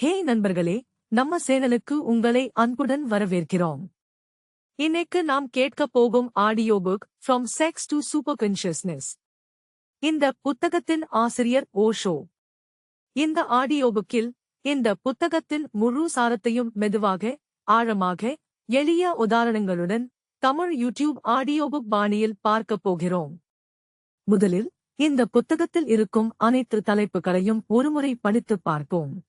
ஹே நண்பர்களே, நம்ம சேனலுக்கு உங்களை அன்புடன் வரவேற்கிறோம். இன்னைக்கு நாம் கேட்கப் போகும் audio book from sex to super consciousness. இந்த புத்தகத்தின் ஆசிரியர் ஓஷோ. இந்த ஆடியோ புக்கில் இந்த புத்தகத்தின் முழு சாரத்தையும் மெதுவாக, ஆழமாக, எளிய உதாரணங்களுடன் தமிழ் யூடியூப் ஆடியோ புக் பாணியில் பார்க்கப் போகிறோம். முதலில் இந்த புத்தகத்தில் இருக்கும் அனைத்து தலைப்புகளையும் ஒருமுறை படித்துப் பார்ப்போம்.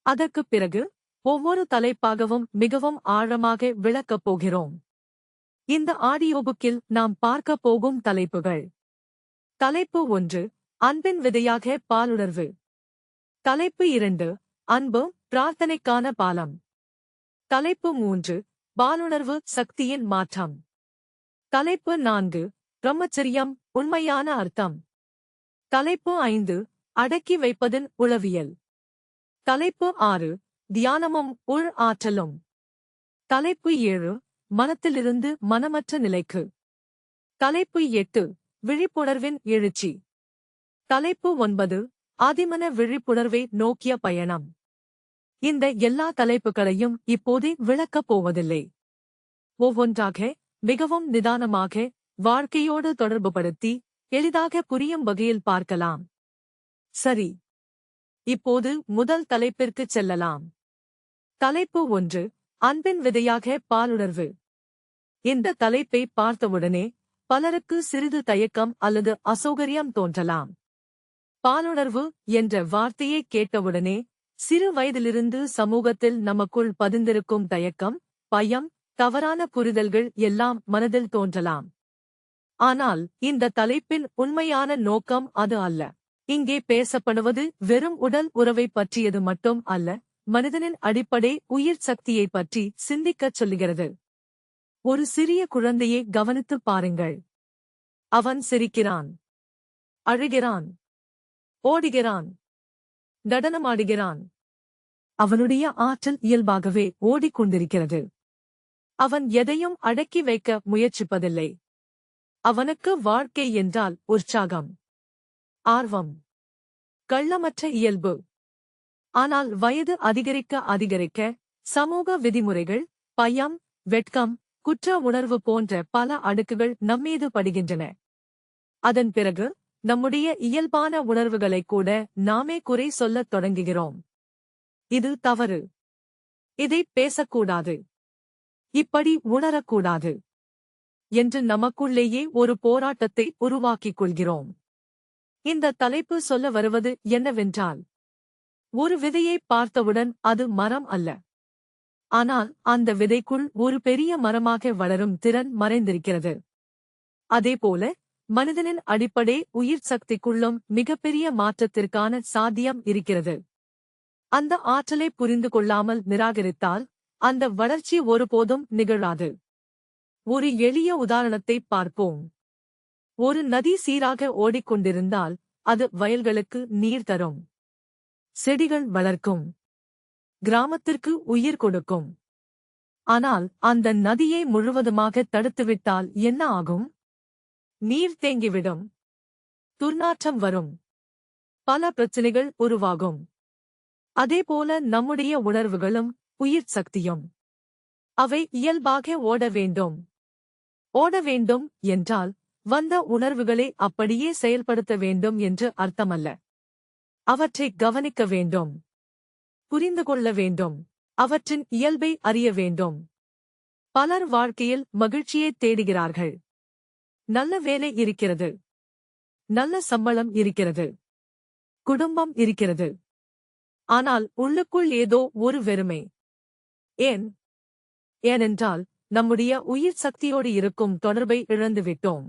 அதற்குப் பிறகு ஒவ்வொரு தலைப்பாகவும் மிகவும் ஆழமாக விளக்கப் போகிறோம். இந்த ஆடியோ புக்கில் நாம் பார்க்கப் போகும் தலைப்புகள். தலைப்பு 1, அன்பின் விதையாக பாலுணர்வு. தலைப்பு 2, அன்பு பிரார்த்தனைக்கான பாலம். தலைப்பு 3, பாலுணர்வு சக்தியின் மாற்றம். தலைப்பு 4, பிரம்மச்சரியம் உண்மையான அர்த்தம். தலைப்பு 5, அடக்கி வைப்பதன் உளவியல். தலைப்பு 6, தியானமும் உள் ஆற்றலும். தலைப்பு 7, மனத்திலிருந்து மனமற்ற நிலைக்கு. தலைப்பு 8, விழிப்புணர்வின் எழுச்சி. தலைப்பு 9, ஆதிமன விழிப்புணர்வை நோக்கிய பயணம். இந்த எல்லா தலைப்புகளையும் இப்போதே விளக்கப் போவதில்லை. ஒவ்வொன்றாக மிகவும் நிதானமாக வாழ்க்கையோடு தொடர்புபடுத்தி எளிதாக புரியும் வகையில் பார்க்கலாம். சரி, இப்போது முதல் தலைப்பிற்குச் செல்லலாம். தலைப்பு 1, அன்பின் விதையாக பாலுணர்வு. இந்த தலைப்பை பார்த்தவுடனே பலருக்கு சிறிது தயக்கம் அல்லது அசௌகரியம் தோன்றலாம். பாலுணர்வு என்ற வார்த்தையை கேட்டவுடனே சிறு வயதிலிருந்து சமூகத்தில் நமக்குள் பதிந்திருக்கும் தயக்கம், பயம், தவறான புரிதல்கள் எல்லாம் மனதில் தோன்றலாம். ஆனால் இந்த தலைப்பின் உண்மையான நோக்கம் அது அல்ல. இங்கே பேசப்படுவது வெறும் உடல் உறவை பற்றியது மட்டும் அல்ல, மனிதனின் அடிப்படை உயிர் சக்தியை பற்றி சிந்திக்கச் சொல்லுகிறது. ஒரு சிறிய குழந்தையை கவனித்துப் பாருங்கள். அவன் சிரிக்கிறான், அழுகிறான், ஓடுகிறான், நடனமாடுகிறான். அவனுடைய ஆற்றல் இயல்பாகவே ஓடிக்கொண்டிருக்கிறது. அவன் எதையும் அடக்கி வைக்க முயற்சிப்பதில்லை. அவனுக்கு வாழ்க்கை என்றால் உற்சாகம், ஆர்வம், கள்ளமற்ற இயல்பு. ஆனால் வயது அதிகரிக்க அதிகரிக்க சமூக விதிமுறைகள், பயம், வெட்கம், குற்ற உணர்வு போன்ற பல அடுக்குகள் நம்மீது படுகின்றன. அதன் பிறகு நம்முடைய இயல்பான உணர்வுகளைக் கூட நாமே குறை சொல்லத் தொடங்குகிறோம். இது தவறு, இதை பேசக்கூடாது, இப்படி உணரக்கூடாது என்று நமக்குள்ளேயே ஒரு போராட்டத்தை உருவாக்கிக் கொள்கிறோம். இந்த தலைப்பு சொல்ல வருவது என்னவென்றால், ஒரு விதையை பார்த்தவுடன் அது மரம் அல்ல. ஆனால் அந்த விதைக்குள் ஒரு பெரிய மரமாக வளரும் திறன் மறைந்திருக்கிறது. அதேபோல மனிதனின் அடிப்படை உயிர் சக்திக்குள்ளும் மிகப்பெரிய மாற்றத்திற்கான சாத்தியம் இருக்கிறது. அந்த ஆற்றலை புரிந்து கொள்ளாமல் நிராகரித்தால் அந்த வளர்ச்சி ஒருபோதும் நிகழாது. ஒரு எளிய உதாரணத்தை பார்ப்போம். ஒரு நதி சீராக ஓடிக்கொண்டிருந்தால் அது வயல்களுக்கு நீர் தரும், செடிகள் வளர்க்கும், கிராமத்திற்கு உயிர் கொடுக்கும். ஆனால் அந்த நதியை முழுவதுமாக தடுத்துவிட்டால் என்ன ஆகும்? நீர் தேங்கிவிடும், துர்நாற்றம் வரும், பல பிரச்சனைகள் உருவாகும். அதேபோல நம்முடைய உணர்வுகளும் உயிர் சக்தியும். அவை இயல்பாக ஓட வேண்டும். ஓட வேண்டும் என்றால் வந்த உணர்வுகளை அப்படியே செயல்படுத்த வேண்டும் என்று அர்த்தமல்ல. அவற்றை கவனிக்க வேண்டும், புரிந்து கொள்ள வேண்டும், அவற்றின் இயல்பை அறிய வேண்டும். பலர் வாழ்க்கையில் மகிழ்ச்சியை தேடுகிறார்கள். நல்ல வேலை இருக்கிறது, நல்ல சம்பளம் இருக்கிறது, குடும்பம் இருக்கிறது. ஆனால் உள்ளுக்குள் ஏதோ ஒரு வெறுமை. ஏன்? ஏனென்றால் நம்முடைய உயிர் சக்தியோடு இருக்கும் தொடர்பை இழந்துவிட்டோம்.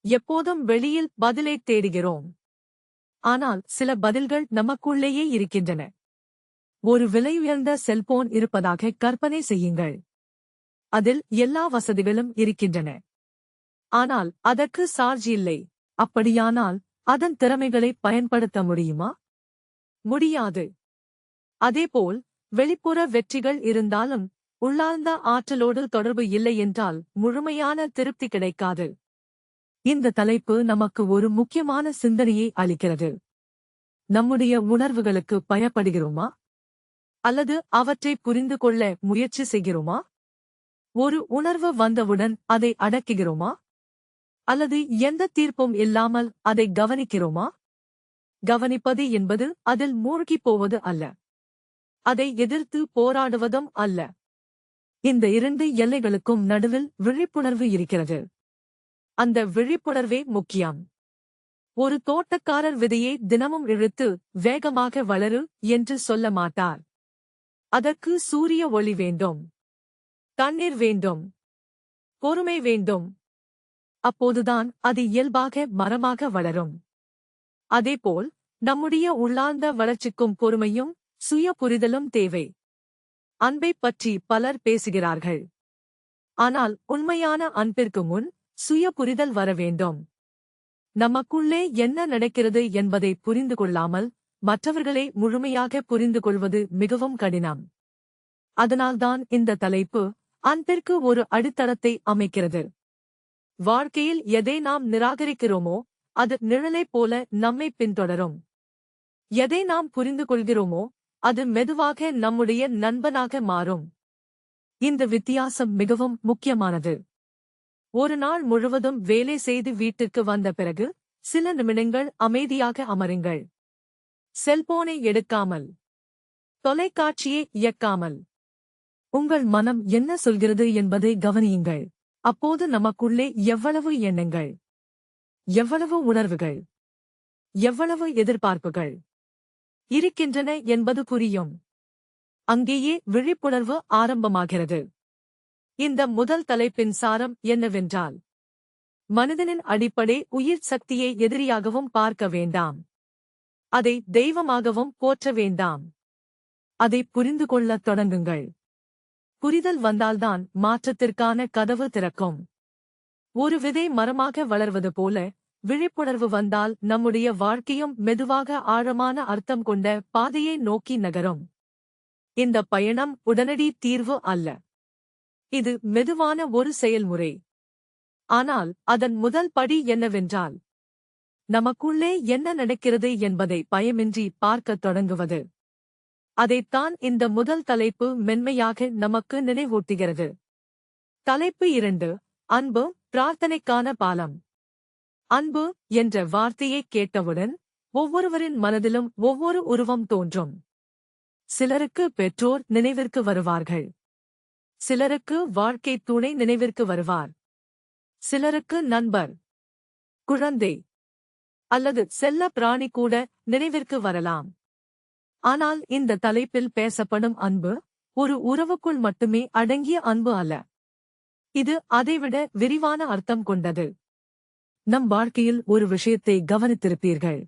எப்போதும் வெளியில் பதிலை தேடுகிறோம். ஆனால் சில பதில்கள் நமக்குள்ளேயே இருக்கின்றன. ஒரு விலையுயர்ந்த செல்போன் இருப்பதாக கற்பனை செய்யுங்கள். அதில் எல்லா வசதிகளும் இருக்கின்றன. ஆனால் அதற்கு சார்ஜ் இல்லை. அப்படியானால் அதன் திறமைகளை பயன்படுத்த முடியுமா? முடியாது. அதேபோல் வெளிப்புற வெற்றிகள் இருந்தாலும் உள்ளார்ந்த ஆற்றலோடு தொடர்பு இல்லை என்றால் முழுமையான திருப்தி கிடைக்காது. இந்த தலைப்பு நமக்கு ஒரு முக்கியமான சிந்தனையை அளிக்கிறது. நம்முடைய உணர்வுகளுக்கு பயப்படுகிறோமா? அல்லது அவற்றை புரிந்து கொள்ள முயற்சி செய்கிறோமா? ஒரு உணர்வு வந்தவுடன் அதை அடக்குகிறோமா? அல்லது எந்த தீர்ப்பும் இல்லாமல் அதை கவனிக்கிறோமா? கவனிப்பது என்பது அதில் மூழ்கிப் போவது அல்ல. அதை எதிர்த்து போராடுவதும் அல்ல. இந்த இரண்டு எல்லைகளுக்கும் நடுவில் விழிப்புணர்வு இருக்கிறது. அந்த விழிப்புணர்வே முக்கியம். ஒரு தோட்டக்காரர் விதையை தினமும் இழுத்து வேகமாக வளரு என்று சொல்ல மாட்டார். அதற்கு சூரிய ஒளி வேண்டும், தண்ணீர் வேண்டும், பொறுமை வேண்டும். அப்போதுதான் அது இயல்பாக மரமாக வளரும். அதேபோல் நம்முடைய உள்ளார்ந்த வளர்ச்சிக்கும் பொறுமையும் சுய புரிதலும் தேவை. அன்பைப் பற்றி பலர் பேசுகிறார்கள். ஆனால் உண்மையான அன்பிற்கு முன் சுய புரிதல் வர வேண்டும். நமக்குள்ளே என்ன நடக்கிறது என்பதை புரிந்து கொள்ளாமல் மற்றவர்களை முழுமையாக புரிந்து கொள்வது மிகவும் கடினம். அதனால்தான் இந்த தலைப்பு அன்பிற்கு ஒரு அடித்தளத்தை அமைக்கிறது. வாழ்க்கையில் எதை நாம் நிராகரிக்கிறோமோ அது நிழலைப் போல நம்மை பின்தொடரும். எதை நாம் புரிந்து கொள்கிறோமோ அது மெதுவாக நம்முடைய நண்பனாக மாறும். இந்த வித்தியாசம் மிகவும் முக்கியமானது. ஒரு நாள் முழுவதும் வேலை செய்து வீட்டுக்கு வந்த பிறகு சில நிமிடங்கள் அமைதியாக அமருங்கள். செல்போனை எடுக்காமல், தொலைக்காட்சியை இயக்காமல், உங்கள் மனம் என்ன சொல்கிறது என்பதை கவனியுங்கள். அப்போது நமக்குள்ளே எவ்வளவு எண்ணங்கள், எவ்வளவு உணர்வுகள், எவ்வளவு எதிர்பார்ப்புகள் இருக்கின்றன என்பது புரியும். அங்கேயே விழிப்புணர்வு ஆரம்பமாகிறது. இந்த முதல் தலைப்பின் சாரம் என்னவென்றால், மனிதனின் அடிப்படை உயிர் சக்தியை எதிரியாகவும் பார்க்க வேண்டாம். அதை தெய்வமாகவும் போற்ற வேண்டாம். அதை புரிந்து கொள்ளத் தொடங்குங்கள். புரிதல் வந்தால்தான் மாற்றத்திற்கான கதவு திறக்கும். ஒரு விதை மரமாக வளர்வது போல விழிப்புணர்வு வந்தால் நம்முடைய வாழ்க்கையும் மெதுவாக ஆழமான அர்த்தம் கொண்ட பாதையை நோக்கி நகரும். இந்த பயணம் உடனடி தீர்வு அல்ல. இது மெதுவான ஒரு செயல்முறை. ஆனால் அதன் முதல் படி என்னவென்றால், நமக்குள்ளே என்ன நடக்கிறது என்பதை பயமின்றி பார்க்கத் தொடங்குவது. அதைத்தான் இந்த முதல் தலைப்பு மென்மையாக நமக்கு நினைவூட்டுகிறது. தலைப்பு 2: அன்பு, பிரார்த்தனைக்கான பாலம். அன்பு என்ற வார்த்தையை கேட்டவுடன் ஒவ்வொருவரின் மனதிலும் ஒவ்வொரு உருவம் தோன்றும். சிலருக்கு பெற்றோர் நினைவிற்கு வருவார்கள். சிலருக்கு வாழ்க்கை துணை நினைவிற்கு வருவார். சிலருக்கு நண்பர், குழந்தை அல்லது செல்ல பிராணி கூட நினைவிற்கு வரலாம். ஆனால் இந்த தலைப்பில் பேசப்படும் அன்பு ஒரு உறவுக்குள் மட்டுமே அடங்கிய அன்பு அல்ல. இது அதைவிட விரிவான அர்த்தம் கொண்டது. நம் வாழ்க்கையில் ஒரு விஷயத்தை கவனித்திருப்பீர்கள்.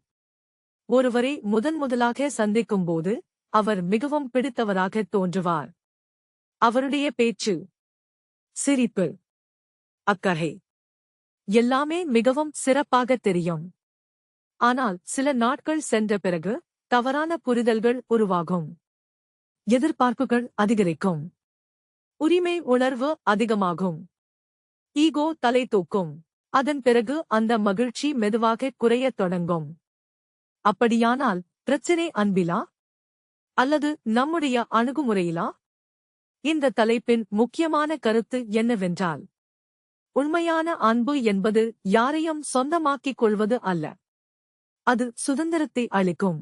ஒருவரை முதன்முதலாக சந்திக்கும்போது அவர் மிகவும் பிடித்தவராக தோன்றுவார். அவருடைய பேச்சு, சிரிப்பு, அக்கறை எல்லாமே மிகவும் சிறப்பாக தெரியும். ஆனால் சில நாட்கள் சென்ற பிறகு தவறான புரிதல்கள் உருவாகும். எதிர்பார்ப்புகள் அதிகரிக்கும். உரிமை உணர்வு அதிகமாகும். ஈகோ தலை தூக்கும். அதன் பிறகு அந்த மகிழ்ச்சி மெதுவாக குறையத் தொடங்கும். அப்படியானால் பிரச்சினை அன்பிலா அல்லது நம்முடைய அணுகுமுறையிலா? இந்த தலைப்பின் முக்கியமான கருத்து என்னவென்றால், உண்மையான அன்பு என்பது யாரையும் சொந்தமாக்கிக் கொள்வது அல்ல. அது சுதந்திரத்தை அளிக்கும்.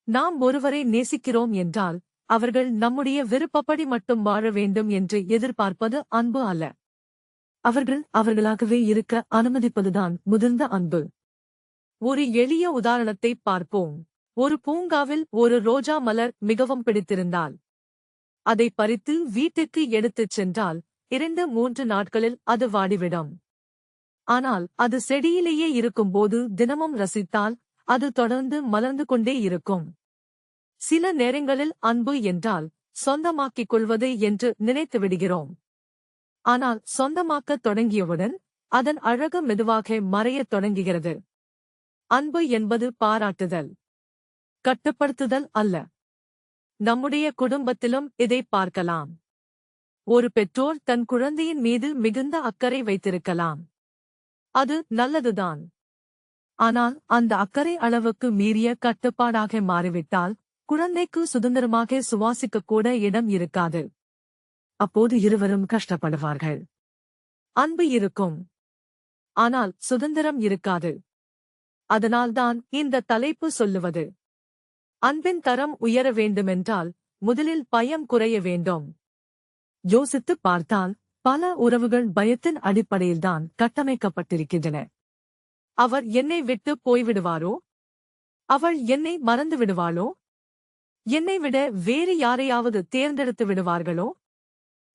நாம் ஒருவரை நேசிக்கிறோம் என்றால் அவர்கள் நம்முடைய விருப்பப்படி மட்டும் வாழ வேண்டும் என்று எதிர்பார்ப்பது அன்பு அல்ல. அவர்கள் அவர்களாகவே இருக்க அனுமதிப்பதுதான் முதிர்ந்த அன்பு. ஒரு எளிய உதாரணத்தை பார்ப்போம். ஒரு பூங்காவில் ஒரு ரோஜா மலர் மிகவும் பிடித்திருந்தால் அதை பறித்து வீட்டுக்கு எடுத்துச் சென்றால் 2-3 நாட்களில் அது வாடிவிடும். ஆனால் அது செடியிலேயே இருக்கும்போது தினமும் ரசித்தால் அது தொடர்ந்து மலர்ந்து கொண்டே இருக்கும். சில நேரங்களில் அன்பு என்றால் சொந்தமாக்கிக் கொள்வது என்று நினைத்து விடுகிறோம். ஆனால் சொந்தமாக்கத் தொடங்கியவுடன் அதன் அழகு மெதுவாக மறையத் தொடங்குகிறது. அன்பு என்பது பாராட்டுதல், கட்டுப்படுத்துதல் அல்ல. நம்முடைய குடும்பத்திலும் இதை பார்க்கலாம். ஒரு பெற்றோர் தன் குழந்தையின் மீது மிகுந்த அக்கறை வைத்திருக்கலாம். அது நல்லதுதான். ஆனால் அந்த அக்கறை அளவுக்கு மீறிய கட்டுப்பாடாக மாறிவிட்டால் குழந்தைக்கு சுதந்திரமாக சுவாசிக்க கூட இடம் இருக்காது. அப்போது இருவரும் கஷ்டப்படுவார்கள். அன்பு இருக்கும், ஆனால் சுதந்திரம் இருக்காது. அதனால்தான் இந்த தலைப்பு சொல்லுவது, அன்பின் தரம் உயர வேண்டுமென்றால் முதலில் பயம் குறைய வேண்டும். யோசித்துப் பார்த்தால் பல உறவுகள் பயத்தின் அடிப்படையில்தான் கட்டமைக்கப்பட்டிருக்கின்றன. அவர் என்னை விட்டு போய்விடுவாரோ? அவள் என்னை மறந்து விடுவாளோ? என்னை விட வேறு யாரையாவது தேர்ந்தெடுத்து விடுவார்களோ?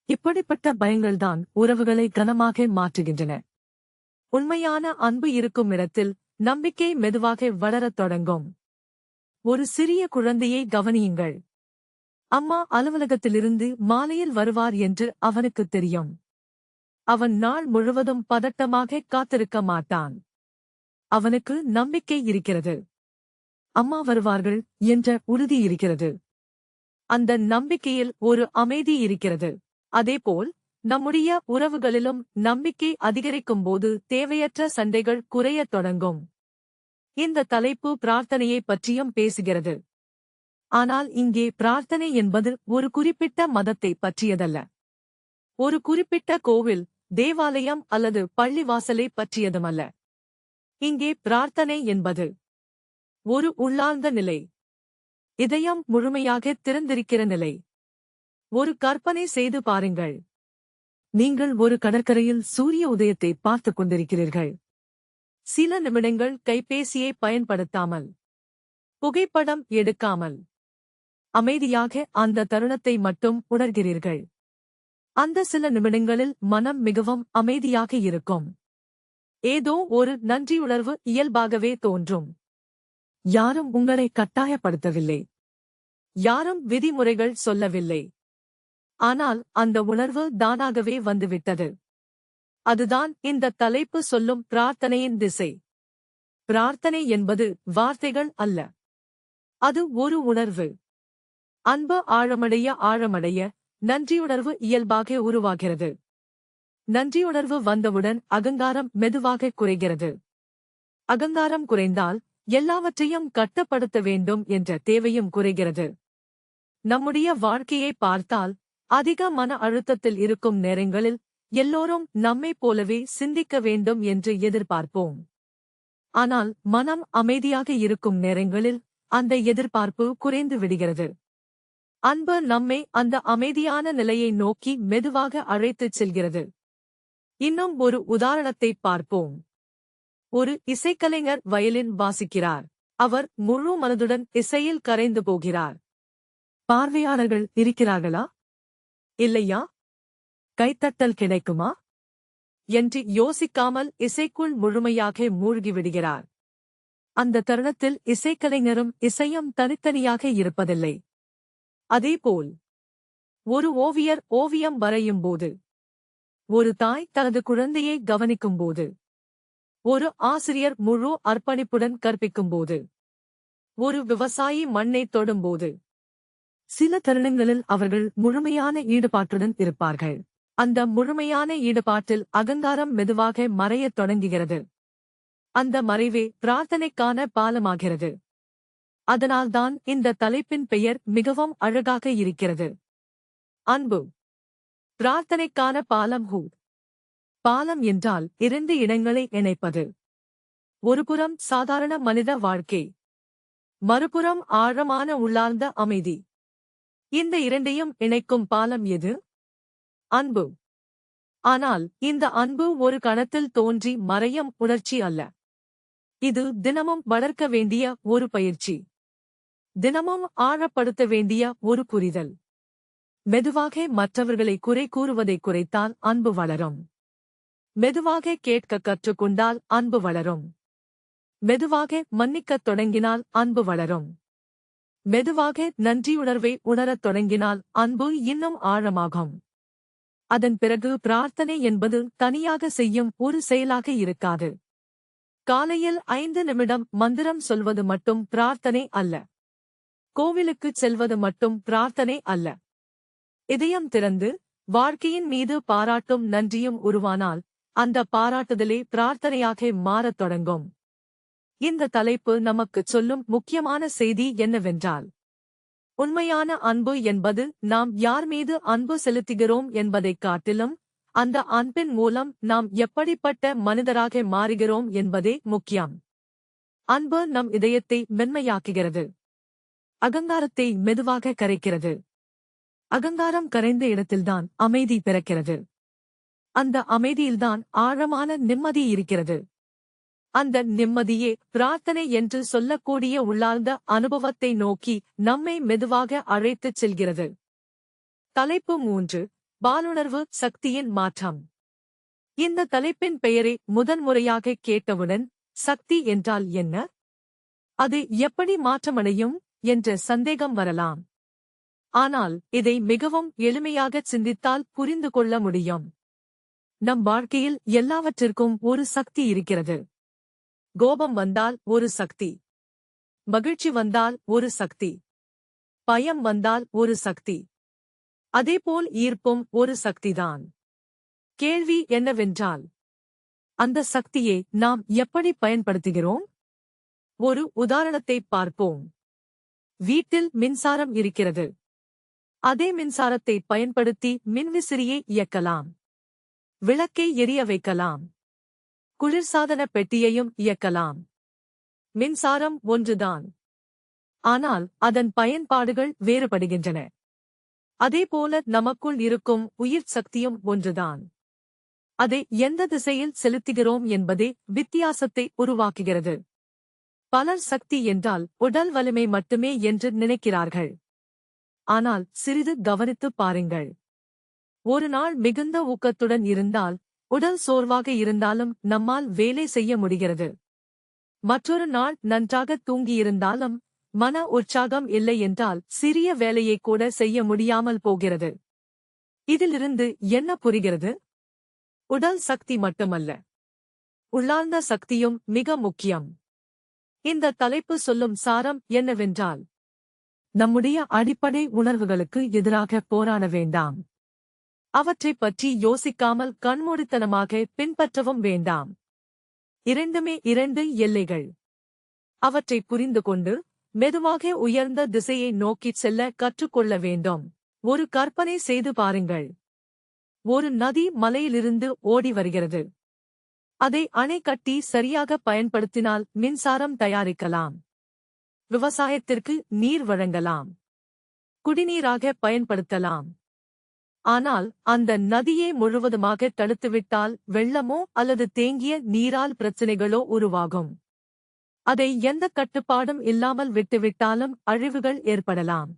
இப்படிப்பட்ட பயங்கள்தான் உறவுகளை கனமாக மாற்றுகின்றன. உண்மையான அன்பு இருக்கும் இடத்தில் நம்பிக்கை மெதுவாக வளரத் தொடங்கும். ஒரு சிறிய குழந்தையை கவனியுங்கள். அம்மா அலுவலகத்திலிருந்து மாலையில் வருவார் என்று அவனுக்குத் தெரியும். அவன் நாள் முழுவதும் பதட்டமாக காத்திருக்க மாட்டான். அவனுக்கு நம்பிக்கை இருக்கிறது. அம்மா வருவார்கள் என்ற உறுதி இருக்கிறது. அந்த நம்பிக்கையில் ஒரு அமைதி இருக்கிறது. அதேபோல் நம்முடைய உறவுகளிலும் நம்பிக்கை அதிகரிக்கும்போது தேவையற்ற சண்டைகள் குறையத் தொடங்கும். இந்த தலைப்பு பிரார்த்தனையை பற்றியும் பேசுகிறது. ஆனால் இங்கே பிரார்த்தனை என்பது ஒரு குறிப்பிட்ட மதத்தை பற்றியதல்ல. ஒரு குறிப்பிட்ட கோவில், தேவாலயம் அல்லது பள்ளிவாசலை பற்றியதுமல்ல. இங்கே பிரார்த்தனை என்பது ஒரு உள்ளார்ந்த நிலை. இதயம் முழுமையாக திறந்திருக்கிற நிலை. ஒரு கற்பனை செய்து பாருங்கள். நீங்கள் ஒரு கடற்கரையில் சூரிய உதயத்தை பார்த்துக் கொண்டிருக்கிறீர்கள். சில நிமிடங்கள் கைபேசியை பயன்படுத்தாமல், புகைப்படம் எடுக்காமல், அமைதியாக அந்த தருணத்தை மட்டும் உணர்கிறீர்கள். அந்த சில நிமிடங்களில் மனம் மிகவும் அமைதியாக இருக்கும். ஏதோ ஒரு நன்றியுணர்வு இயல்பாகவே தோன்றும். யாரும் உங்களை கட்டாயப்படுத்தவில்லை. யாரும் விதிமுறைகள் சொல்லவில்லை. ஆனால் அந்த உணர்வு தானாகவே வந்துவிட்டது. அதுதான் இந்த தலைப்பு சொல்லும் பிரார்த்தனையின் திசை. பிரார்த்தனை என்பது வார்த்தைகள் அல்ல. அது ஒரு உணர்வு. அன்பு ஆழமடைய நன்றியுணர்வு இயல்பாக உருவாகிறது. நன்றியுணர்வு வந்தவுடன் அகங்காரம் மெதுவாக குறைகிறது. அகங்காரம் குறைந்தால் எல்லாவற்றையும் கட்டுப்படுத்த வேண்டும் என்ற தேவையும் குறைகிறது. நம்முடைய வாழ்க்கையை பார்த்தால் அதிக மன அழுத்தத்தில் இருக்கும் நேரங்களில் எல்லோரும் நம்மைப் போலவே சிந்திக்க வேண்டும் என்று எதிர்பார்ப்போம். ஆனால் மனம் அமைதியாக இருக்கும் நேரங்களில் அந்த எதிர்பார்ப்பு குறைந்து விடுகிறது. அன்பு நம்மை அந்த அமைதியான நிலையை நோக்கி மெதுவாக அழைத்துச் செல்கிறது. இன்னும் ஒரு உதாரணத்தைப் பார்ப்போம். ஒரு இசைக்கலைஞர் வயலின் வாசிக்கிறார். அவர் முழு மனதுடன் இசையில் கரைந்து போகிறார். பார்வையாளர்கள் இருக்கிறார்களா? இல்லையா? கைத்தட்டல் கிடைக்குமா என்று யோசிக்காமல் இசைக்குள் முழுமையாக மூழ்கிவிடுகிறார். அந்த தருணத்தில் இசைக்கலைஞரும் இசையும் தனித்தனியாக இருப்பதில்லை. அதேபோல் ஒரு ஓவியர் ஓவியம் வரையும்போது, ஒரு தாய் தனது குழந்தையை கவனிக்கும்போது, ஒரு ஆசிரியர் முழு அர்ப்பணிப்புடன் கற்பிக்கும்போது, ஒரு விவசாயி மண்ணை தொடும்போது, சில தருணங்களில் அவர்கள் முழுமையான ஈடுபாட்டுடன் இருப்பார்கள். அந்த முழுமையான ஈடுபாட்டில் அகங்காரம் மெதுவாக மறையத் தொடங்குகிறது. அந்த மறைவே பிரார்த்தனைக்கான பாலமாகிறது. அதனால்தான் இந்த தலைப்பின் பெயர் மிகவும் அழகாக இருக்கிறது. அன்பு பிரார்த்தனைக்கான பாலம். பாலம் என்றால் இரண்டு இடங்களை இணைப்பது. ஒருபுறம் சாதாரண மனித வாழ்க்கை, மறுபுறம் ஆழமான உள்ளார்ந்த அமைதி. இந்த இரண்டையும் இணைக்கும் பாலம் எது? அன்பு. ஆனால் இந்த அன்பு ஒரு கணத்தில் தோன்றி மறையும் உணர்ச்சி அல்ல. இது தினமும் வளர்க்க வேண்டிய ஒரு பயிற்சி. தினமும் ஆழப்படுத்த வேண்டிய ஒரு புரிதல். மெதுவாக மற்றவர்களை குறை கூறுவதை குறைத்தால் அன்பு வளரும். மெதுவாக கேட்க கற்றுக்கொண்டால் அன்பு வளரும். மெதுவாக மன்னிக்கத் தொடங்கினால் அன்பு வளரும். மெதுவாக நன்றியுணர்வை உணரத் தொடங்கினால் அன்பு இன்னும் ஆழமாகும். அதன் பிறகு பிரார்த்தனை என்பது தனியாக செய்யும் ஒரு செயலாக இருக்காது. காலையில் 5 நிமிடம் மந்திரம் சொல்வது மட்டும் பிரார்த்தனை அல்ல. கோவிலுக்குச் செல்வது மட்டும் பிரார்த்தனை அல்ல. இதயம் திறந்து வாழ்க்கையின் மீது பாராட்டும் நன்றியும் உருவானால் அந்த பாராட்டுதலே பிரார்த்தனையாக மாறத் தொடங்கும். இந்த தலைப்பு நமக்குச் சொல்லும் முக்கியமான செய்தி என்னவென்றால், உண்மையான அன்பு என்பது நாம் யார் மீது அன்பு செலுத்துகிறோம் என்பதைக் காட்டிலும் அந்த அன்பின் மூலம் நாம் எப்படிப்பட்ட மனிதராக மாறுகிறோம் என்பதே முக்கியம். அன்பு நம் இதயத்தை மென்மையாக்குகிறது. அகங்காரத்தை மெதுவாக கரைக்கிறது. அகங்காரம் கரைந்த இடத்தில்தான் அமைதி பிறக்கிறது. அந்த அமைதியில்தான் ஆழமான நிம்மதி இருக்கிறது. அந்த நிம்மதியே பிரார்த்தனை என்று சொல்லக்கூடிய உள்ளார்ந்த அனுபவத்தை நோக்கி நம்மை மெதுவாக அழைத்துச் செல்கிறது. தலைப்பு 3: பாலுணர்வு சக்தியின் மாற்றம். இந்த தலைப்பின் பெயரை முதன்முறையாக கேட்டவுடன் சக்தி என்றால் என்ன, அது எப்படி மாற்றமடையும் என்ற சந்தேகம் வரலாம். ஆனால் இதை மிகவும் எளிமையாக சிந்தித்தால் புரிந்து கொள்ள முடியும். நம் வாழ்க்கையில் எல்லாவற்றிற்கும் ஒரு சக்தி இருக்கிறது. கோபம் வந்தால் ஒரு சக்தி, மகிழ்ச்சி வந்தால் ஒரு சக்தி, பயம் வந்தால் ஒரு சக்தி, அதேபோல் ஈர்ப்பும் ஒரு சக்திதான். கேள்வி என்னவென்றால், அந்த சக்தியை நாம் எப்படி பயன்படுத்துகிறோம்? ஒரு உதாரணத்தை பார்ப்போம். வீட்டில் மின்சாரம் இருக்கிறது. அதே மின்சாரத்தை பயன்படுத்தி மின்விசிறியை இயக்கலாம். விளக்கை எரிய வைக்கலாம். குளிர்சாதன பெட்டியையும் இயக்கலாம். மின்சாரம் ஒன்றுதான். ஆனால் அதன் பயன்பாடுகள் வேறுபடுகின்றன. அதேபோல நமக்குள் இருக்கும் உயிர் சக்தியும் ஒன்றுதான். அதை எந்த திசையில் செலுத்துகிறோம் என்பதே வித்தியாசத்தை உருவாக்குகிறது. பலர் சக்தி என்றால் உடல் வலிமை மட்டுமே என்று நினைக்கிறார்கள். ஆனால் சிறிது கவனித்துப் பாருங்கள். ஒரு நாள் மிகுந்த ஊக்கத்துடன் இருந்தால், உடல் சோர்வாக இருந்தாலும் நம்மால் வேலை செய்ய முடிகிறது. மற்றொரு நாள் நன்றாக தூங்கியிருந்தாலும் மன உற்சாகம் இல்லை என்றால் சிறிய வேலையை கூட செய்ய முடியாமல் போகிறது. இதிலிருந்து என்ன புரிகிறது? உடல் சக்தி மட்டுமல்ல, உள்ளார்ந்த சக்தியும் மிக முக்கியம். இந்த தலைப்பு சொல்லும் சாரம் என்னவென்றால், நம்முடைய அடிப்படை உணர்வுகளுக்கு எதிராக போராட வேண்டாம். அவற்றைப் பற்றி யோசிக்காமல் கண்மூடித்தனமாக பின்பற்றவும் வேண்டாம். இரண்டுமே இரண்டு எல்லைகள். அவற்றை புரிந்து கொண்டு மெதுவாக உயர்ந்த திசையை நோக்கிச் செல்ல கற்றுக்கொள்ள வேண்டும். ஒரு கற்பனை செய்து பாருங்கள். ஒரு நதி மலையிலிருந்து ஓடி வருகிறது. அதை அணை கட்டி சரியாக பயன்படுத்தினால் மின்சாரம் தயாரிக்கலாம். விவசாயத்திற்கு நீர் வழங்கலாம். குடிநீராக பயன்படுத்தலாம். ஆனால் அந்த நதியை முழுவதுமாக தடுத்துவிட்டால் வெள்ளமோ அல்லது தேங்கிய நீரால் பிரச்சினைகளோ உருவாகும். அதை எந்த கட்டுப்பாடும் இல்லாமல் விட்டுவிட்டாலும் அழிவுகள் ஏற்படலாம்.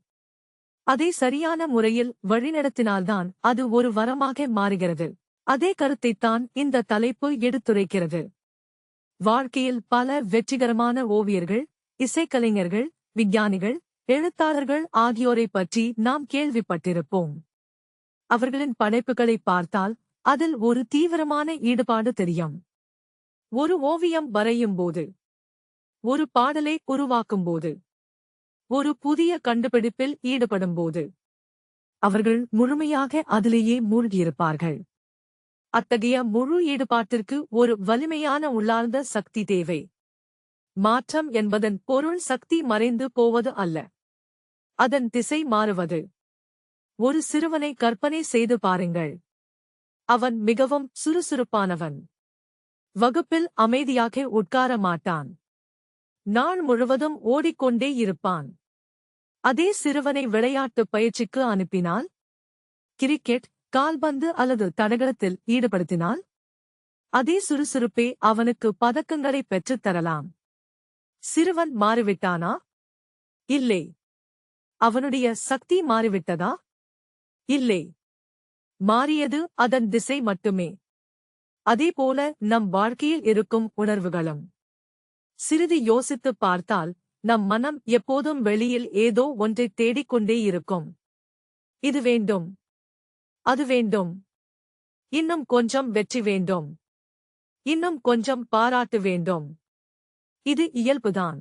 அதை சரியான முறையில் வழிநடத்தினால்தான் அது ஒரு வரமாக மாறுகிறது. அதே கருத்தைத்தான் இந்த தலைப்பு எடுத்துரைக்கிறது. வாழ்க்கையில் பல வெற்றிகரமான ஓவியர்கள், இசைக்கலைஞர்கள், விஞ்ஞானிகள், எழுத்தாளர்கள் ஆகியோரைப் பற்றி நாம் கேள்விப்பட்டிருப்போம். அவர்களின் படைப்புகளை பார்த்தால் அதில் ஒரு தீவிரமான ஈடுபாடு தெரியும். ஒரு ஓவியம் வரையும்போது, ஒரு பாடலை உருவாக்கும்போது, ஒரு புதிய கண்டுபிடிப்பில் ஈடுபடும்போது அவர்கள் முழுமையாக அதிலேயே மூழ்கியிருப்பார்கள். அத்தகைய முழு ஈடுபாட்டிற்கு ஒரு வலிமையான உள்ளார்ந்த சக்தி தேவை. மாற்றம் என்பதன் பொருள் சக்தி மறைந்து போவது அல்ல, அதன் திசை மாறுவது. ஒரு சிறுவனை கற்பனை செய்து பாருங்கள். அவன் மிகவும் சுறுசுறுப்பானவன். வகுப்பில் அமைதியாக உட்கார மாட்டான். நாள் முழுவதும் ஓடிக்கொண்டே இருப்பான். அதே சிறுவனை விளையாட்டு பயிற்சிக்கு அனுப்பினால், கிரிக்கெட், கால்பந்து அல்லது தடகளத்தில் ஈடுபடுத்தினால், அதே சுறுசுறுப்பே அவனுக்கு பதக்கங்களை பெற்றுத் தரலாம். சிறுவன் மாறிவிட்டானா? இல்லை. அவனுடைய சக்தி மாறிவிட்டதா? இல்லை. மாறியது அதன் திசை மட்டுமே. அதேபோல நம் வாழ்க்கையில் இருக்கும் உணர்வுகளும். சிறிது யோசித்துப் பார்த்தால் நம் மனம் எப்போதும் வெளியில் ஏதோ ஒன்றைத் தேடிக்கொண்டே இருக்கும். இது வேண்டும், அது வேண்டும், இன்னும் கொஞ்சம் வெற்றி வேண்டும், இன்னும் கொஞ்சம் பாராட்டு வேண்டும். இது இயல்புதான்.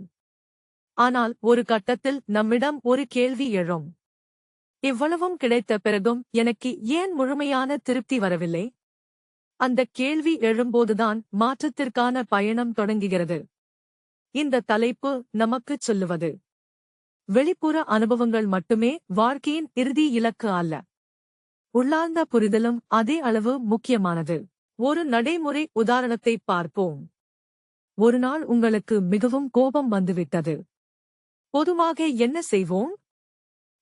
ஆனால் ஒரு கட்டத்தில் நம்மிடம் ஒரு கேள்வி எழும். இவ்வளவும் கிடைத்த பிறகும் எனக்கு ஏன் முழுமையான திருப்தி வரவில்லை? அந்த கேள்வி எழும்போதுதான் மாற்றத்திற்கான பயணம் தொடங்குகிறது. இந்த தலைப்பு நமக்குச் சொல்லுவது, வெளிப்புற அனுபவங்கள் மட்டுமே வாழ்க்கையின் இறுதி இலக்கு அல்ல. உள்ளார்ந்த புரிதலும் அதே அளவு முக்கியமானது. ஒரு நடைமுறை உதாரணத்தை பார்ப்போம். ஒருநாள் உங்களுக்கு மிகவும் கோபம் வந்துவிட்டது. பொதுவாக என்ன செய்வோம்?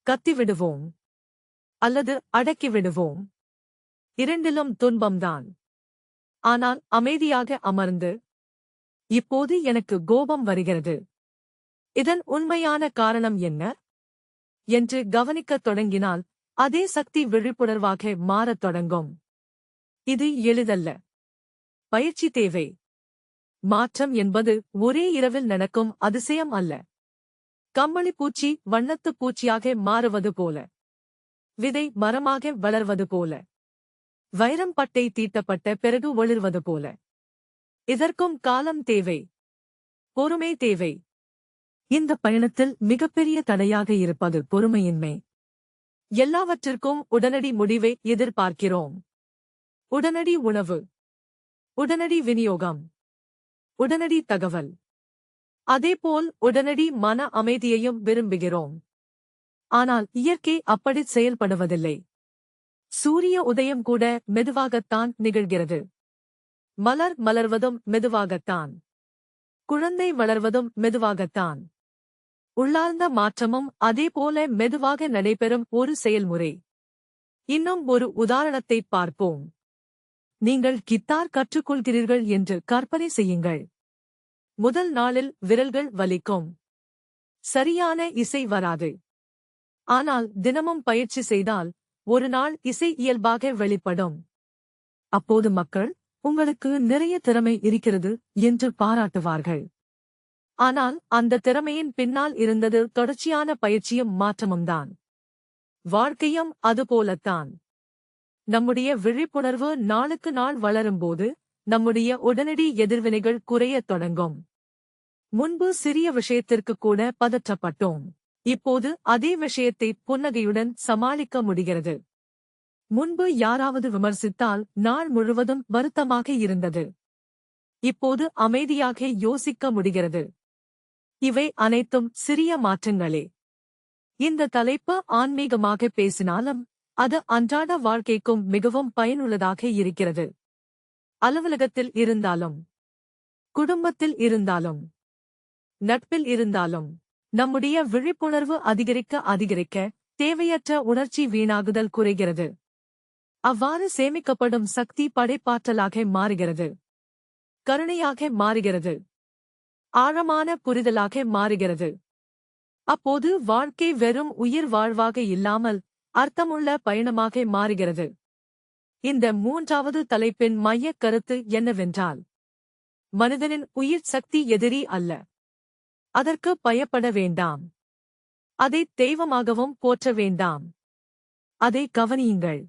கத்திவிடுவோம் அல்லது அடக்கிவிடுவோம். இரண்டிலும் துன்பம்தான். ஆனால் அமைதியாக அமர்ந்து, இப்போது எனக்கு கோபம் வருகிறது, இதன் உண்மையான காரணம் என்ன என்று கவனிக்கத் தொடங்கினால் அதே சக்தி விழிப்புணர்வாக மாறத் தொடங்கும். இது எளிதல்ல. பயிற்சி தேவை. மாற்றம் என்பது ஒரே இரவில் நடக்கும் அதிசயம் அல்ல. கம்பளிப்பூச்சி வண்ணத்துப் பூச்சியாக மாறுவது போல, விதை மரமாக வளர்வது போல, வைரம் பட்டை தீட்டப்பட்ட பிறகு ஒளிர்வது போல. இதற்கும் காலம் தேவை, பொறுமை தேவை. இந்த பயணத்தில் மிகப்பெரிய தடையாக இருப்பது பொறுமையின்மை. எல்லாவற்றிற்கும் உடனடி முடிவை எதிர்பார்க்கிறோம். உடனடி உணவு, உடனடி விநியோகம், உடனடி தகவல். அதேபோல் உடனடி மன அமைதியையும் விரும்புகிறோம். ஆனால் இயற்கை அப்படி செயல்படுவதில்லை. சூரிய உதயம் கூட மெதுவாகத்தான் நிகழ்கிறது. மலர் மலர்வதும் மெதுவாகத்தான். குழந்தை வளர்வதும் மெதுவாகத்தான். உள்ளார்ந்த மாற்றமும் அதேபோல மெதுவாக நடைபெறும் ஒரு செயல்முறை. இன்னும் ஒரு உதாரணத்தைப் பார்ப்போம். நீங்கள் கித்தார் கற்றுக்கொள்கிறீர்கள் என்று கற்பனை செய்யுங்கள். முதல் நாளில் விரல்கள் வலிக்கும். சரியான இசை வராது. ஆனால் தினமும் பயிற்சி செய்தால் ஒரு நாள் இசை இயல்பாக வெளிப்படும். அப்போது மக்கள் உங்களுக்கு நிறைய திறமை இருக்கிறது என்று பாராட்டுவார்கள். ஆனால் அந்த திறமையின் பின்னால் இருந்தது தொடர்ச்சியான பயிற்சியும் மாற்றமும்தான். வாழ்க்கையும் அதுபோலத்தான். நம்முடைய விழிப்புணர்வு நாளுக்கு நாள் வளரும்போது நம்முடைய உடனடி எதிர்வினைகள் குறையத் தொடங்கும். முன்பு சிறிய விஷயத்திற்கு கூட பதற்றப்பட்டோம். இப்போது அதே விஷயத்தை புன்னகையுடன் சமாளிக்க முடிகிறது. முன்பு யாராவது விமர்சித்தால் நாள் முழுவதும் வருத்தமாக இருந்தது. இப்போது அமைதியாக யோசிக்க முடிகிறது. இவை அனைத்தும் சிறிய மாற்றங்களே. இந்த தலைப்பு ஆன்மீகமாக பேசினாலும் அது அன்றாட வாழ்க்கைக்கும் மிகவும் பயனுள்ளதாக இருக்கிறது. அலுவலகத்தில் இருந்தாலும், குடும்பத்தில் இருந்தாலும், நட்பில் இருந்தாலும், நம்முடைய விழிப்புணர்வு அதிகரிக்க அதிகரிக்க தேவையற்ற உணர்ச்சி வீணாகுதல் குறைகிறது. அவ்வாறு சேமிக்கப்படும் சக்தி படைப்பாற்றலாக மாறுகிறது. கருணையாக மாறுகிறது. ஆழமான புரிதலாக மாறுகிறது. அப்போது வாழ்க்கை வெறும் உயிர் வாழ்வாக இல்லாமல் அர்த்தமுள்ள பயணமாக மாறுகிறது. இந்த மூன்றாவது தலைப்பின் மையக் கருத்து என்னவென்றால், மனிதனின் உயிர் சக்தி எதிரி அல்ல. அதற்கு பயப்பட வேண்டாம். அதை தெய்வமாகவும் போற்ற வேண்டாம். அதை கவனியுங்கள்,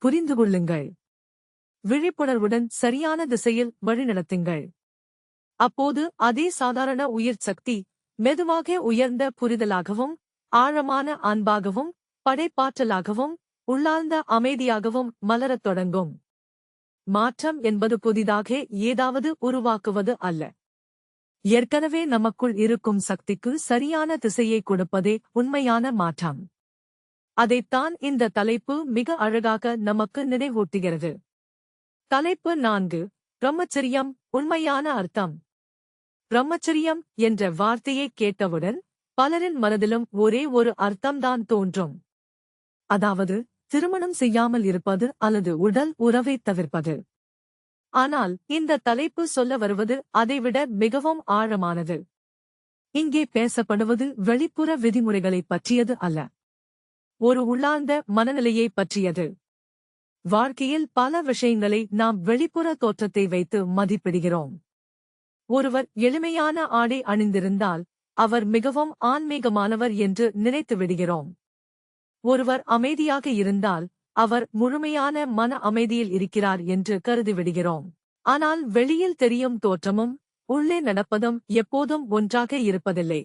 புரிந்து கொள்ளுங்கள், விழிப்புணர்வுடன் சரியான திசையில் வழிநடத்துங்கள். அப்போது அதே சாதாரண உயிர் சக்தி மெதுவாக உயர்ந்த புரிதலாகவும், ஆழமான அன்பாகவும், படைப்பாற்றலாகவும், உள்ளார்ந்த அமைதியாகவும் மலரத் தொடங்கும். மாற்றம் என்பது புதிதாக ஏதாவது உருவாக்குவது அல்ல. ஏற்கனவே நமக்குள் இருக்கும் சக்திக்கு சரியான திசையை கொடுப்பதே உண்மையான மாற்றம். அதைத்தான் இந்த தலைப்பு மிக அழகாக நமக்கு நினைவூட்டுகிறது. தலைப்பு 4: பிரம்மச்சரியம், உண்மையான அர்த்தம். பிரம்மச்சரியம் என்ற வார்த்தையை கேட்டவுடன் பலரின் மனதிலும் ஒரே ஒரு அர்த்தம்தான் தோன்றும். அதாவது திருமணம் செய்யாமல் இருப்பது அல்லது உடல் உறவை தவிர்ப்பது. ஆனால் இந்த தலைப்பு சொல்ல வருவது அதைவிட மிகவும் ஆழமானது. இங்கே பேசப்படுவது வெளிப்புற விதிமுறைகளைப் பற்றியது அல்ல. ஒரு உள்ளார்ந்த மனநிலையை பற்றியது. வாழ்க்கையில் பல விஷயங்களை நாம் வெளிப்புற தோற்றத்தை வைத்து மதிப்பிடுகிறோம். ஒருவர் எளிமையான ஆடை அணிந்திருந்தால் அவர் மிகவும் ஆன்மீகமானவர் என்று நினைத்து விடுகிறோம். ஒருவர் அமைதியாக இருந்தால் அவர் முழுமையான மன அமைதியில் இருக்கிறார் என்று கருதிவிடுகிறோம். ஆனால் வெளியில் தெரியும் தோற்றமும் உள்ளே நடப்பதும் எப்போதும் ஒன்றாக இருப்பதில்லை.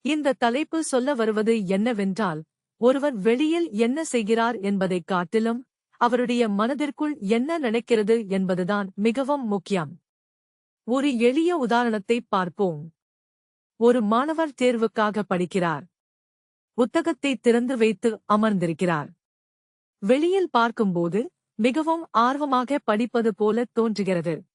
இந்த தலைப்பு சொல்ல வருவது என்னவென்றால், ஒருவர் வெளியில் என்ன செய்கிறார் என்பதைக் காட்டிலும் அவருடைய மனதிற்குள் என்ன நடக்கிறது என்பதுதான் மிகவும் முக்கியம். ஒரு எளிய உதாரணத்தைப் பார்ப்போம். ஒரு மாணவர் தேர்வுக்காக படிக்கிறார். புத்தகத்தை திறந்து வைத்து அமர்ந்திருக்கிறார். வெளியில் பார்க்கும்போது மிகவும் ஆர்வமாக படிப்பது போல தோன்றுகிறது.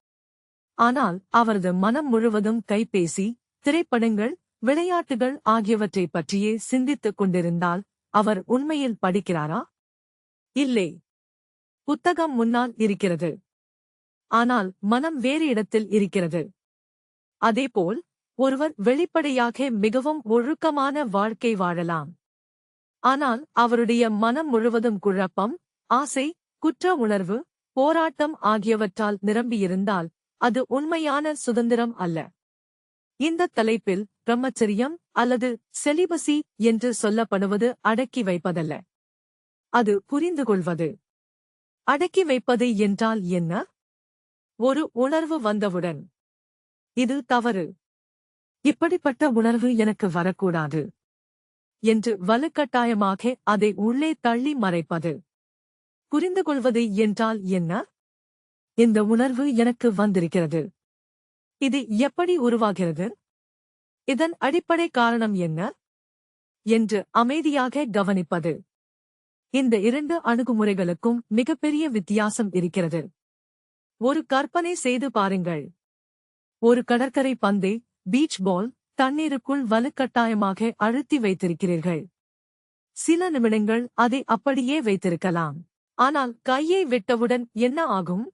ஆனால் அவரது மனம் முழுவதும் கைபேசி, திரைப்படங்கள், விளையாட்டுகள் ஆகியவற்றைப் பற்றியே சிந்தித்துக் கொண்டிருந்தால் அவர் உண்மையில் படிக்கிறாரா? இல்லை. புத்தகம் முன்னால் இருக்கிறது. ஆனால் மனம் வேறு இடத்தில் இருக்கிறது. அதேபோல் ஒருவர் வெளிப்படையாக மிகவும் ஒழுக்கமான வாழ்க்கை வாழலாம். ஆனால் அவருடைய மனம் முழுவதும் குழப்பம், ஆசை, குற்ற உணர்வு, போராட்டம் ஆகியவற்றால் நிரம்பியிருந்தால் அது உண்மையான சுதந்திரம் அல்ல. இந்த தலைப்பில் பிரம்மச்சரியம் அல்லது செலிபசி என்று சொல்லப்படுவது அடக்கி வைப்பதல்ல. அது புரிந்துகொள்வது. அடக்கி வைப்பது என்றால் என்ன? ஒரு உணர்வு வந்தவுடன் இது தவறு, இப்படிப்பட்ட உணர்வு எனக்கு வரக்கூடாது என்று வலுக்கட்டாயமாக அதை உள்ளே தள்ளி மறைப்பது. புரிந்துகொள்வது என்றால் என்ன? இந்த உணர்வு எனக்கு வந்திருக்கிறது. இது எப்படி உருவாகிறது? இதன் அடிப்படை காரணம் என்ன என்று அமைதியாக கவனிப்பது. இந்த இரண்டு அணுகுமுறைகளுக்கும் மிகப்பெரிய வித்தியாசம் இருக்கிறது. ஒரு கற்பனை செய்து பாருங்கள். ஒரு கடற்கரை பந்தை, பீச் பால், தண்ணீருக்குள் வலுக்கட்டாயமாக அழுத்தி வைத்திருக்கிறீர்கள். சில நிமிடங்கள் அதை அப்படியே வைத்திருக்கலாம். ஆனால் கையை விட்டவுடன் என்ன ஆகும்?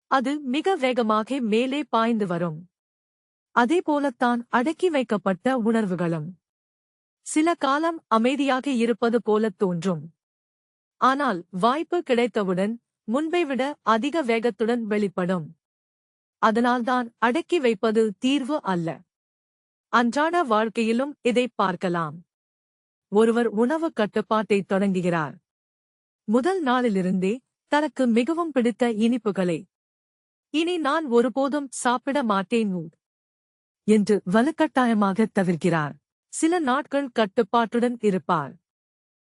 அது மிக வேகமாக மேலே பாய்ந்து வரும். அதேபோலத்தான் அடக்கி வைக்கப்பட்ட உணர்வுகளும். சில காலம் அமைதியாக இருப்பது போலத் தோன்றும். ஆனால் வாய்ப்பு கிடைத்தவுடன் முன்பை விட அதிக வேகத்துடன் வெளிப்படும். அதனால்தான் அடக்கி வைப்பது தீர்வு அல்ல. அன்றாட வாழ்க்கையிலும் இதைப் பார்க்கலாம். ஒருவர் உணவு கட்டுப்பாட்டை தொடங்குகிறார். முதல் நாளிலிருந்தே தனக்கு மிகவும் பிடித்த இனிப்புகளை இனி நான் ஒருபோதும் சாப்பிட மாட்டேன் என்று வலுக்கட்டாயமாக தவிர்க்கிறார். சில நாட்கள் கட்டுப்பாட்டுடன் இருப்பார்.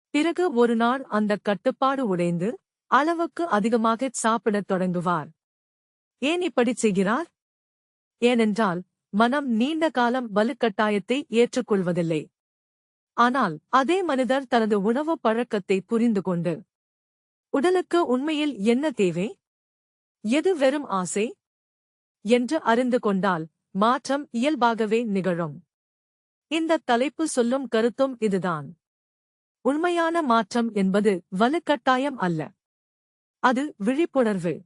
பிறகு ஒரு நாள் அந்த கட்டுப்பாடு உடைந்து அளவுக்கு அதிகமாக சாப்பிடத் தொடங்குவார். ஏன் இப்படி செய்கிறார்? ஏனென்றால் மனம் நீண்ட காலம் வலுக்கட்டாயத்தை ஏற்றுக்கொள்வதில்லை. ஆனால் அதே மனிதர் தனது உணவு பழக்கத்தை புரிந்து கொண்டு உடலுக்கு உண்மையில் என்ன தேவை, எது வெறும் ஆசை என்று அறிந்து கொண்டால் மாற்றம் இயல்பாகவே நிகழும். இந்த தலைப்பு சொல்லும் கருத்தும் இதுதான். உண்மையான மாற்றம் என்பது வலுக்கட்டாயம் அல்ல. அது விழிப்புணர்வு.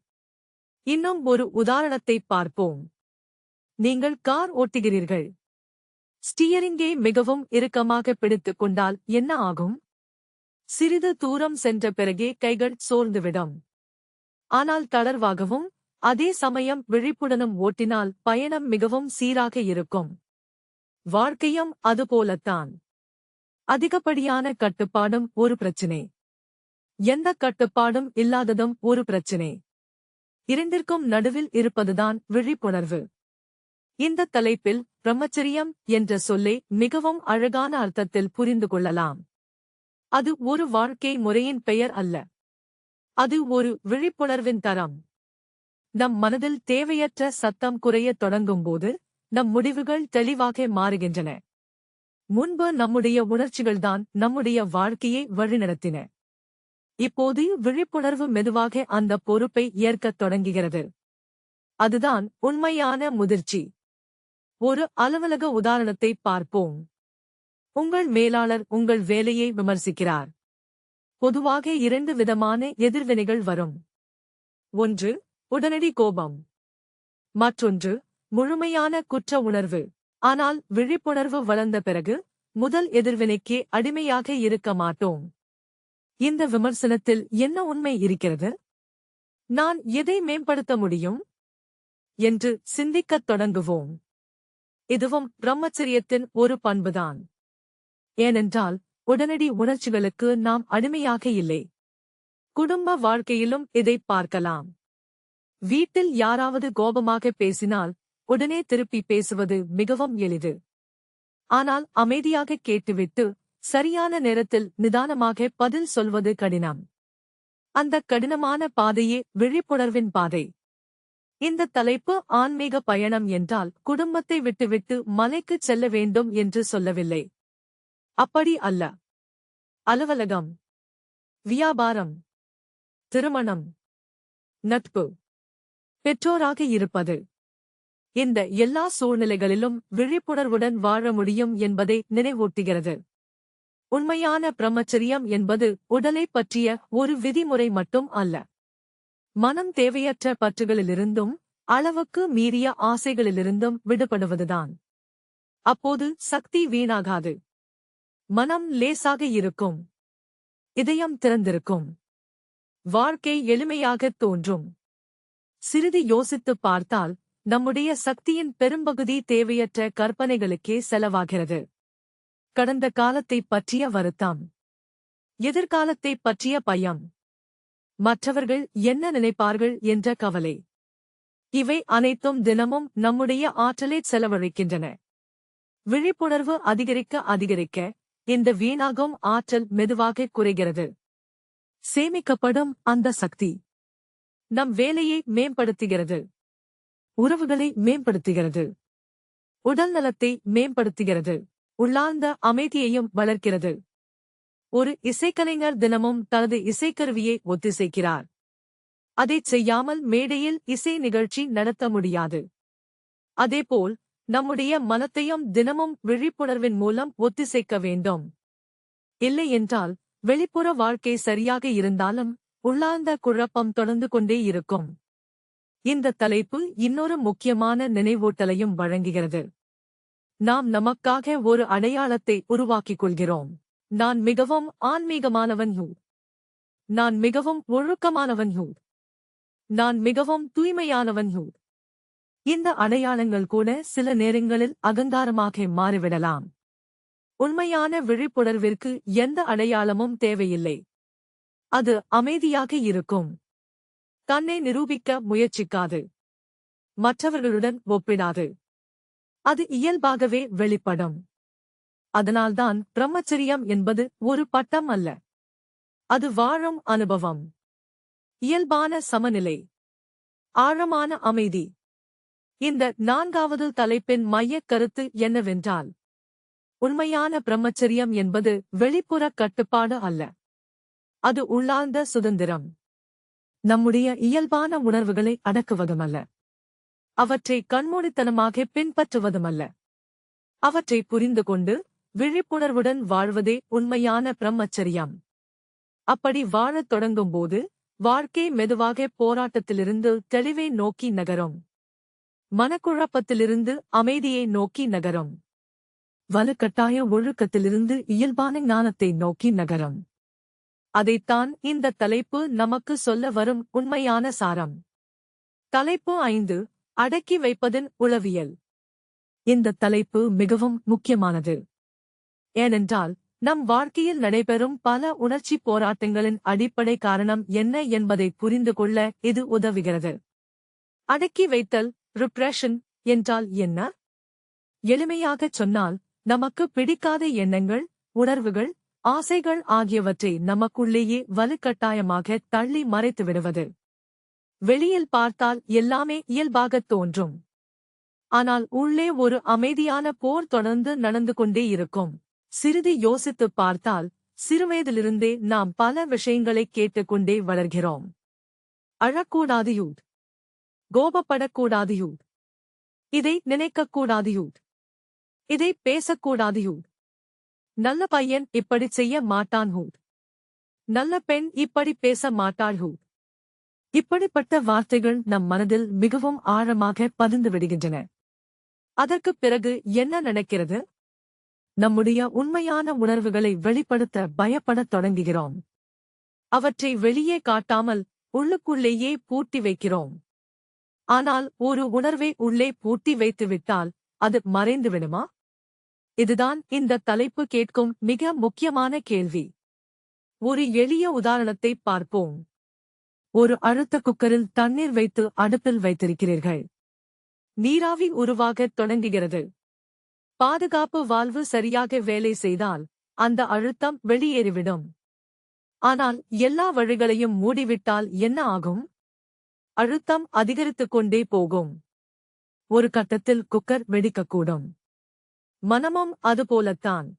இன்னும் ஒரு உதாரணத்தைப் பார்ப்போம். நீங்கள் கார் ஓட்டுகிறீர்கள். ஸ்டீயரிங்கை மிகவும் இறுக்கமாக பிடித்துக் கொண்டால் என்ன ஆகும்? சிறிது தூரம் சென்ற பிறகே கைகள் சோர்ந்துவிடும். ஆனால் தளர்வாகவும் அதே சமயம் விழிப்புடனும் ஓட்டினால் பயணம் மிகவும் சீராக இருக்கும். வாழ்க்கையும் அதுபோலத்தான். அதிகப்படியான கட்டுப்பாடும் ஒரு பிரச்சினை. எந்த கட்டுப்பாடும் இல்லாததும் ஒரு பிரச்சினை. இரண்டிற்கும் நடுவில் இருப்பதுதான் விழிப்புணர்வு. இந்த தலைப்பில் பிரம்மச்சரியம் என்ற சொல்லை மிகவும் அழகான அர்த்தத்தில் புரிந்து கொள்ளலாம். அது ஒரு வாழ்க்கை முறையின் பெயர் அல்ல. அது ஒரு விழிப்புணர்வின் தரம். நம் மனதில் தேவையற்ற சத்தம் குறையத் தொடங்கும்போது நம் முடிவுகள் தெளிவாக மாறுகின்றன. முன்பு நம்முடைய உணர்ச்சிகள்தான் நம்முடைய வாழ்க்கையை வழிநடத்தின. இப்போது விழிப்புணர்வு மெதுவாக அந்த பொறுப்பை ஏற்கத் தொடங்குகிறது. அதுதான் உண்மையான முதிர்ச்சி. ஒரு அலுவலக உதாரணத்தை பார்ப்போம். உங்கள் மேலாளர் உங்கள் வேலையை விமர்சிக்கிறார். பொதுவாக இரண்டு விதமான எதிர்வினைகள் வரும். ஒன்று உடனடி கோபம். மற்றொன்று முழுமையான குற்ற உணர்வு. ஆனால் விழிப்புணர்வு வளர்ந்த பிறகு முதல் எதிர்வினைக்கே அடிமையாக இருக்க மாட்டோம். இந்த விமர்சனத்தில் என்ன உண்மை இருக்கிறது? நான் எதை மேம்படுத்த முடியும் என்று சிந்திக்கத் தொடங்குவோம். இதுவும் பிரம்மச்சரியத்தின் ஒரு பண்புதான். ஏனென்றால் உடனடி உணர்ச்சிகளுக்கு நாம் அடிமையாக இல்லை. குடும்ப வாழ்க்கையிலும் இதைப் பார்க்கலாம். வீட்டில் யாராவது கோபமாக பேசினால் உடனே திருப்பி பேசுவது மிகவும் எளிது. ஆனால் அமைதியாக கேட்டுவிட்டு சரியான நேரத்தில் நிதானமாக பதில் சொல்வது கடினம். அந்த கடினமான பாதையே விழிப்புணர்வின் பாதை. இந்த தலைப்பு ஆன்மீக பயணம் என்றால் குடும்பத்தை விட்டுவிட்டு மலைக்குச் செல்ல வேண்டும் என்று சொல்லவில்லை. அப்படி அல்ல. அலுவலகம், வியாபாரம், திருமணம், நட்பு, பெற்றோராக இருப்பது, இந்த எல்லா சூழ்நிலைகளிலும் விழிப்புணர்வுடன் வாழ முடியும் என்பதை நினைவூட்டுகிறது. உண்மையான பிரம்மச்சரியம் என்பது உடலைப் பற்றிய ஒரு விதிமுறை மட்டும் அல்ல. மனம் தேவையற்ற பற்றுகளிலிருந்தும் அளவுக்கு மீறிய ஆசைகளிலிருந்தும் விடுபடுவதுதான். அப்போது சக்தி வீணாகாது. மனம் லேசாக இருக்கும். இதயம் திறந்திருக்கும். வாழ்க்கை எளிமையாகத் தோன்றும். சிறிது யோசித்துப் பார்த்தால் நம்முடைய சக்தியின் பெரும்பகுதி தேவையற்ற கற்பனைகளுக்கே செலவாகிறது. கடந்த காலத்தைப் பற்றிய வருத்தம், எதிர்காலத்தைப் பற்றிய பயம், மற்றவர்கள் என்ன நினைப்பார்கள் என்ற கவலை, இவை அனைத்தும் தினமும் நம்முடைய ஆற்றலைச் செலவழிக்கின்றன. விழிப்புணர்வு அதிகரிக்க அதிகரிக்க இந்த வீணாகும் ஆற்றல் மெதுவாக குறைகிறது. சேமிக்கப்படும் அந்த சக்தி நம் வேலையை மேம்படுத்துகிறது, உறவுகளை மேம்படுத்துகிறது, உடல்நலத்தை மேம்படுத்துகிறது, உள்ளார்ந்த அமைதியையும் வளர்க்கிறது. ஒரு இசைக்கலைஞர் தினமும் தனது இசைக்கருவியை ஒத்திசைக்கிறார். அதைச் செய்யாமல் மேடையில் இசை நிகழ்ச்சி நடத்த முடியாது. அதேபோல் நம்முடைய மனத்தையும் தினமும் விழிப்புணர்வின் மூலம் ஒத்திசைக்க வேண்டும். இல்லையென்றால் வெளிப்புற வாழ்க்கை சரியாக இருந்தாலும் உள்ளார்ந்த குழப்பம் தொடர்ந்து கொண்டே இருக்கும். இந்த தலைப்பு இன்னொரு முக்கியமான நினைவூட்டலையும் வழங்குகிறது. நாம் நமக்காக ஒரு அடையாளத்தை உருவாக்கிக் கொள்கிறோம். நான் மிகவும் ஆன்மீகமானவன். நான் மிகவும் ஒழுக்கமானவன். நான் மிகவும் தூய்மையானவன். இந்த அடையாளங்கள் கூட சில நேரங்களில் அகங்காரமாக மாறிவிடலாம். உண்மையான விழிப்புணர்விற்கு எந்த அடையாளமும் தேவையில்லை. அது அமைதியாக இருக்கும். தன்னை நிரூபிக்க முயற்சிக்காது. மற்றவர்களுடன் ஒப்பிடாது. அது இயல்பாகவே வெளிப்படும். அதனால்தான் பிரம்மச்சரியம் என்பது ஒரு பட்டம் அல்ல. அது வாழும் அனுபவம். இயல்பான சமநிலை, ஆழமான அமைதி. இந்த 4வது தலைப்பின் மையக் கருத்து என்னவென்றால், உண்மையான பிரம்மச்சரியம் என்பது வெளிப்புற கட்டுப்பாடு அல்ல. அது உள்ளார்ந்த சுதந்திரம். நம்முடைய இயல்பான உணர்வுகளை அடக்குவதுமல்ல. அவற்றை கண்மூடித்தனமாக பின்பற்றுவதுமல்ல. அவற்றை புரிந்து கொண்டு விழிப்புணர்வுடன் வாழ்வதே உண்மையான பிரம்மச்சரியம். அப்படி வாழத் தொடங்கும்போது வாழ்க்கை மெதுவாக போராட்டத்திலிருந்து தெளிவை நோக்கி நகரும். மனக்குழப்பத்திலிருந்து அமைதியை நோக்கி நகரும். வலுக்கட்டாய ஒழுக்கத்திலிருந்து இயல்பான ஞானத்தை நோக்கி நகரும். அதைத்தான் இந்த தலைப்பு நமக்கு சொல்ல வரும் உண்மையான சாரம். தலைப்பு 5, அடக்கி வைப்பதன் உளவியல். இந்த தலைப்பு மிகவும் முக்கியமானது. ஏனென்றால் நம் வாழ்க்கையில் நடைபெறும் பல உணர்ச்சி போராட்டங்களின் அடிப்படை காரணம் என்ன என்பதை புரிந்து கொள்ள இது உதவுகிறது. அடக்கி வைத்தல், ரிப்ரெஷன் என்றால் என்ன? எளிமையாகச் சொன்னால், நமக்கு பிடிக்காத எண்ணங்கள், உணர்வுகள், ஆசைகள் ஆகியவற்றை நமக்குள்ளேயே வலுக்கட்டாயமாக தள்ளி மறைத்து விடுவது. வெளியில் பார்த்தால் எல்லாமே இயல்பாகத் தோன்றும். ஆனால் உள்ளே ஒரு அமைதியான போர் தொடர்ந்து நடந்து கொண்டே இருக்கும். சிறிது யோசித்துப் பார்த்தால் சிறுவயதிலிருந்தே நாம் பல விஷயங்களைக் கேட்டுக்கொண்டே வளர்கிறோம். அழக்கூடாது, கோபப்படக்கூடாது, இதை நினைக்கக்கூடாது, இதை பேசக்கூடாது, நல்ல பையன் இப்படி செய்ய மாட்டான், நல்ல பெண் இப்படி பேச மாட்டாள். இப்படிப்பட்ட வார்த்தைகள் நம் மனதில் மிகவும் ஆழமாக பதிந்து விடுகின்றன. அதற்குப் பிறகு என்ன நடக்கிறது? நம்முடைய உண்மையான உணர்வுகளை வெளிப்படுத்த பயப்படத் தொடங்குகிறோம். அவற்றை வெளியே காட்டாமல் உள்ளுக்குள்ளேயே பூட்டி வைக்கிறோம். ஆனால் ஒரு உணர்வை உள்ளே பூட்டி வைத்துவிட்டால் அது மறைந்துவிடுமா? இதுதான் இந்த தலைப்பு கேட்கும் மிக முக்கியமான கேள்வி. ஒரு எளிய உதாரணத்தை பார்ப்போம். ஒரு அழுத்த குக்கரில் தண்ணீர் வைத்து அடுப்பில் வைத்திருக்கிறீர்கள். நீராவி உருவாகத் தொடங்குகிறது. பாதுகாப்பு வால்வு சரியாக வேலை செய்தால் அந்த அழுத்தம் வெளியேறிவிடும். ஆனால் எல்லா வழிகளையும் மூடிவிட்டால் என்ன ஆகும்? அழுத்தம் அதிகரித்துக் கொண்டே போகும். ஒரு கட்டத்தில் குக்கர் வெடிக்கக்கூடும். மனமும் அதுபோலத்தான்.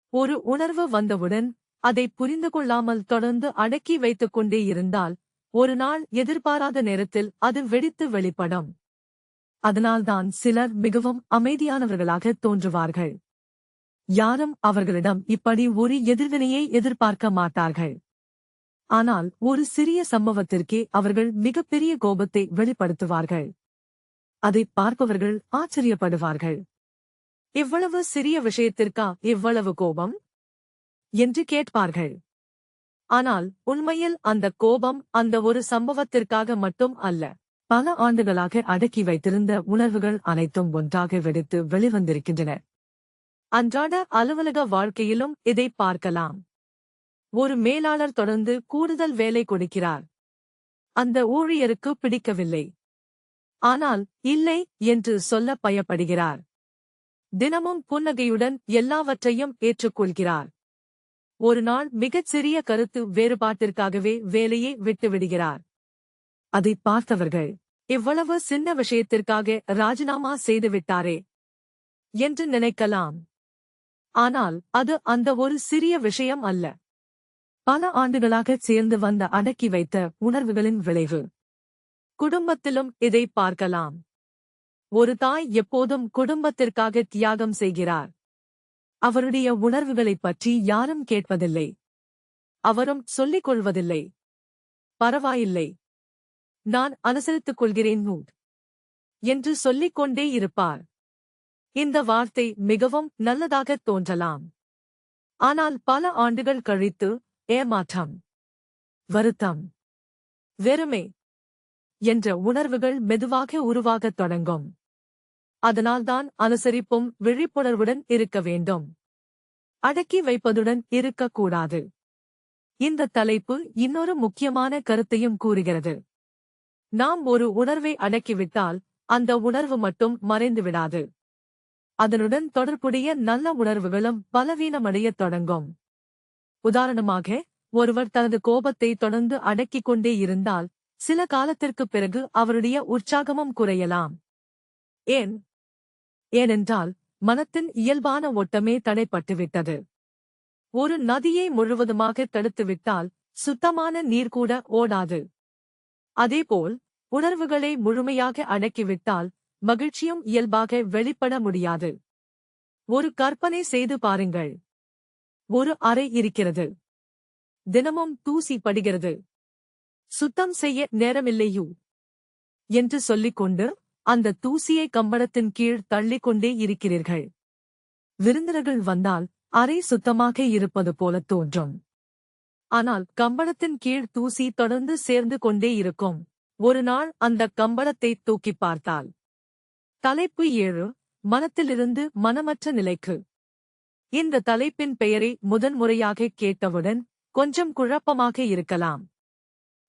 ஒரு உணர்வு வந்தவுடன் அதை புரிந்து கொள்ளாமல் தொடர்ந்து அடக்கி வைத்துக் கொண்டே இருந்தால் ஒரு நாள் எதிர்பாராத நேரத்தில் அது வெடித்து வெளிப்படும். அதனால்தான் சிலர் மிகவும் அமைதியானவர்களாக தோன்றுவார்கள். யாரும் அவர்களிடம் இப்படி ஒரு எதிர்வினையை எதிர்பார்க்க மாட்டார்கள். ஆனால் ஒரு சிறிய சம்பவத்திற்கே அவர்கள் மிகப்பெரிய கோபத்தை வெளிப்படுத்துவார்கள். அதை பார்ப்பவர்கள் ஆச்சரியப்படுவார்கள். இவ்வளவு சிறிய விஷயத்திற்கா இவ்வளவு கோபம் என்று கேட்பார்கள். ஆனால் உண்மையில் அந்த கோபம் அந்த ஒரு சம்பவத்திற்காக மட்டும் அல்ல. பல ஆண்டுகளாக அடக்கி வைத்திருந்த உணர்வுகள் அனைத்தும் ஒன்றாக வெடித்து வெளிவந்திருக்கின்றன. அன்றாட அலுவலக வாழ்க்கையிலும் இதை பார்க்கலாம். ஒரு மேலாளர் தொடர்ந்து கூடுதல் வேலை கொடுக்கிறார். அந்த ஊழியருக்கு பிடிக்கவில்லை. ஆனால் இல்லை என்று சொல்ல பயப்படுகிறார். தினமும் புன்னகையுடன் எல்லாவற்றையும் ஏற்றுக்கொள்கிறார். ஒரு நாள் மிகச் சிறிய கருத்து வேறுபாட்டிற்காகவே வேலையை விட்டுவிடுகிறார். அதை பார்த்தவர்கள், இவ்வளவு சின்ன விஷயத்திற்காக ராஜினாமா செய்துவிட்டாரே என்று நினைக்கலாம். ஆனால் அது அந்த ஒரு சிறிய விஷயம் அல்ல. பல ஆண்டுகளாகச் சேர்ந்து வந்த அடக்கி வைத்த உணர்வுகளின் விளைவு. குடும்பத்திலும் இதை பார்க்கலாம். ஒரு தாய் எப்போதும் குடும்பத்திற்காக தியாகம் செய்கிறார். அவருடைய உணர்வுகளைப் பற்றி யாரும் கேட்பதில்லை. அவரும் சொல்லிக் கொள்வதில்லை. பரவாயில்லை, நான் அனுசரித்துக் கொள்கிறேன் என்று சொல்லிக் கொண்டே இருப்பார். இந்த வார்த்தை மிகவும் நல்லதாகத் தோன்றலாம். ஆனால் பல ஆண்டுகள் கழித்து ஏமாற்றம், வருத்தம், வெறுமை என்ற உணர்வுகள் மெதுவாக உருவாகத் தொடங்கும். அதனால்தான் அனுசரிப்பும் விழிப்புணர்வுடன் இருக்க வேண்டும். அடக்கி வைப்பதுடன் இருக்கக்கூடாது. இந்த தலைப்பு இன்னொரு முக்கியமான கருத்தையும் கூறுகிறது. நாம் ஒரு உணர்வை அடக்கிவிட்டால் அந்த உணர்வு மட்டும் மறைந்துவிடாது. அதனுடன் தொடர்புடைய நல்ல உணர்வுகளும் பலவீனமடையத் தொடங்கும். உதாரணமாக, ஒருவர் தனது கோபத்தை தொடர்ந்து அடக்கிக் கொண்டே இருந்தால் சில காலத்திற்குப் பிறகு அவருடைய உற்சாகமும் குறையலாம். ஏனென்றால் மனத்தின் இயல்பான ஓட்டமே தடைப்பட்டுவிட்டது. ஒரு நதியை முழுவதுமாக தடுத்துவிட்டால் சுத்தமான நீர் கூட ஓடாது. அதேபோல் உணர்வுகளை முழுமையாக அடக்கிவிட்டால் மகிழ்ச்சியும் இயல்பாக வெளிப்பட முடியாது. ஒரு கற்பனை செய்து பாருங்கள். ஒரு அறை இருக்கிறது. தினமும் தூசி படிகிறது. சுத்தம் செய்ய நேரமில்லையூ என்று சொல்லிக்கொண்டு அந்த தூசியை கம்பளத்தின் கீழ் தள்ளிக்கொண்டே இருக்கிறீர்கள். விருந்தினர்கள் வந்தால் அறை சுத்தமாக இருப்பது போல தோன்றும். ஆனால் கம்பளத்தின் கீழ் தூசி தொடர்ந்து சேர்ந்து கொண்டே இருக்கும். ஒரு நாள் அந்த கம்பளத்தை தூக்கிப் பார்த்தால். தலைப்பு 7, மனத்திலிருந்து மனமற்ற நிலைக்கு. இந்த தலைப்பின் பெயரை முதன்முறையாக கேட்டவுடன் கொஞ்சம் குழப்பமாக இருக்கலாம்.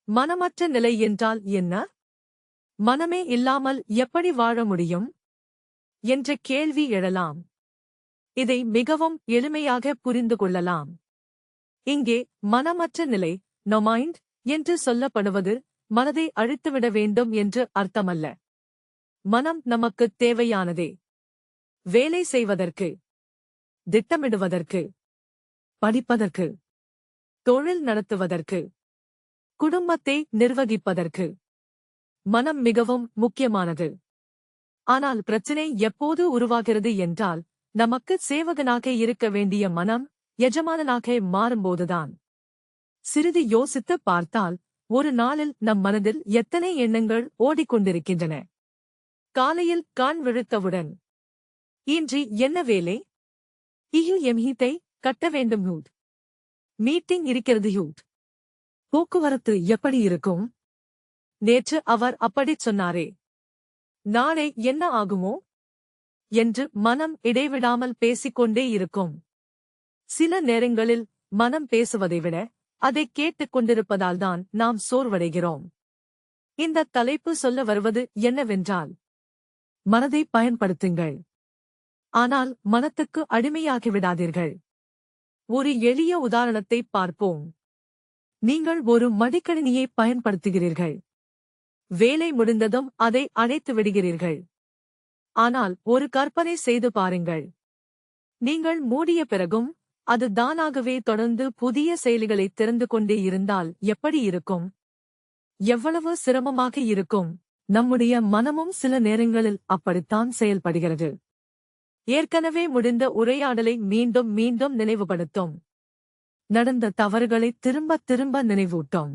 மனமற்ற நிலை என்றால் என்ன? மனமே இல்லாமல் எப்படி வாழ முடியும் என்ற கேள்வி எழலாம். இதை மிகவும் எளிமையாக புரிந்து கொள்ளலாம். இங்கே மனமற்ற நிலை, நோ மைண்ட் என்று சொல்லப்படுவது மனதை அழித்துவிட வேண்டும் என்று அர்த்தமல்ல. மனம் நமக்குத் தேவையானதே. வேலை செய்வதற்கு, திட்டமிடுவதற்கு, படிப்பதற்கு, தொழில் நடத்துவதற்கு, குடும்பத்தை நிர்வகிப்பதற்கு மனம் மிகவும் முக்கியமானது. ஆனால் பிரச்சினை எப்போது உருவாகிறது என்றால், நமக்கு சேவகனாக இருக்க வேண்டிய மனம் எஜமானனாக மாறும்போதுதான். சிறிது யோசித்துப் பார்த்தால் ஒரு நாளில் நம் மனதில் எத்தனை எண்ணங்கள் ஓடிக்கொண்டிருக்கின்றன. காலையில் கண் விழித்தவுடன், இன்று என்ன வேலை? எம்ஹீத்தை கட்ட வேண்டும் யூட். மீட்டிங் இருக்கிறது யூட். போக்குவரத்து எப்படி இருக்கும்? நேற்று அவர் அப்படிச் சொன்னாரே, நாளை என்ன ஆகுமோ என்று மனம் இடைவிடாமல் பேசிக்கொண்டே இருக்கும். சில நேரங்களில் மனம் பேசுவதை விட அதைக் கேட்டுக் கொண்டிருப்பதால்தான் நாம் சோர்வடைகிறோம். இந்த தலைப்பு சொல்ல வருவது என்னவென்றால், மனதை பயன்படுத்துங்கள். ஆனால் மனத்துக்கு அடிமையாகிவிடாதீர்கள். ஒரு எளிய உதாரணத்தை பார்ப்போம். நீங்கள் ஒரு மடிக்கணினியை பயன்படுத்துகிறீர்கள். வேலை முடிந்ததும் அதை அணைத்து விடுகிறீர்கள். ஆனால் ஒரு கற்பனை செய்து பாருங்கள். நீங்கள் மூடிய பிறகும் அது தானாகவே தொடர்ந்து புதிய செயலிகளை திறந்து கொண்டே இருந்தால் எப்படி இருக்கும்? எவ்வளவு சிரமமாக இருக்கும்? நம்முடைய மனமும் சில நேரங்களில் அப்படித்தான் செயல்படுகிறது. ஏற்கனவே முடிந்த உரையாடலை மீண்டும் மீண்டும் நினைவுபடுத்தும். நடந்த தவறுகளை திரும்ப திரும்ப நினைவூட்டும்.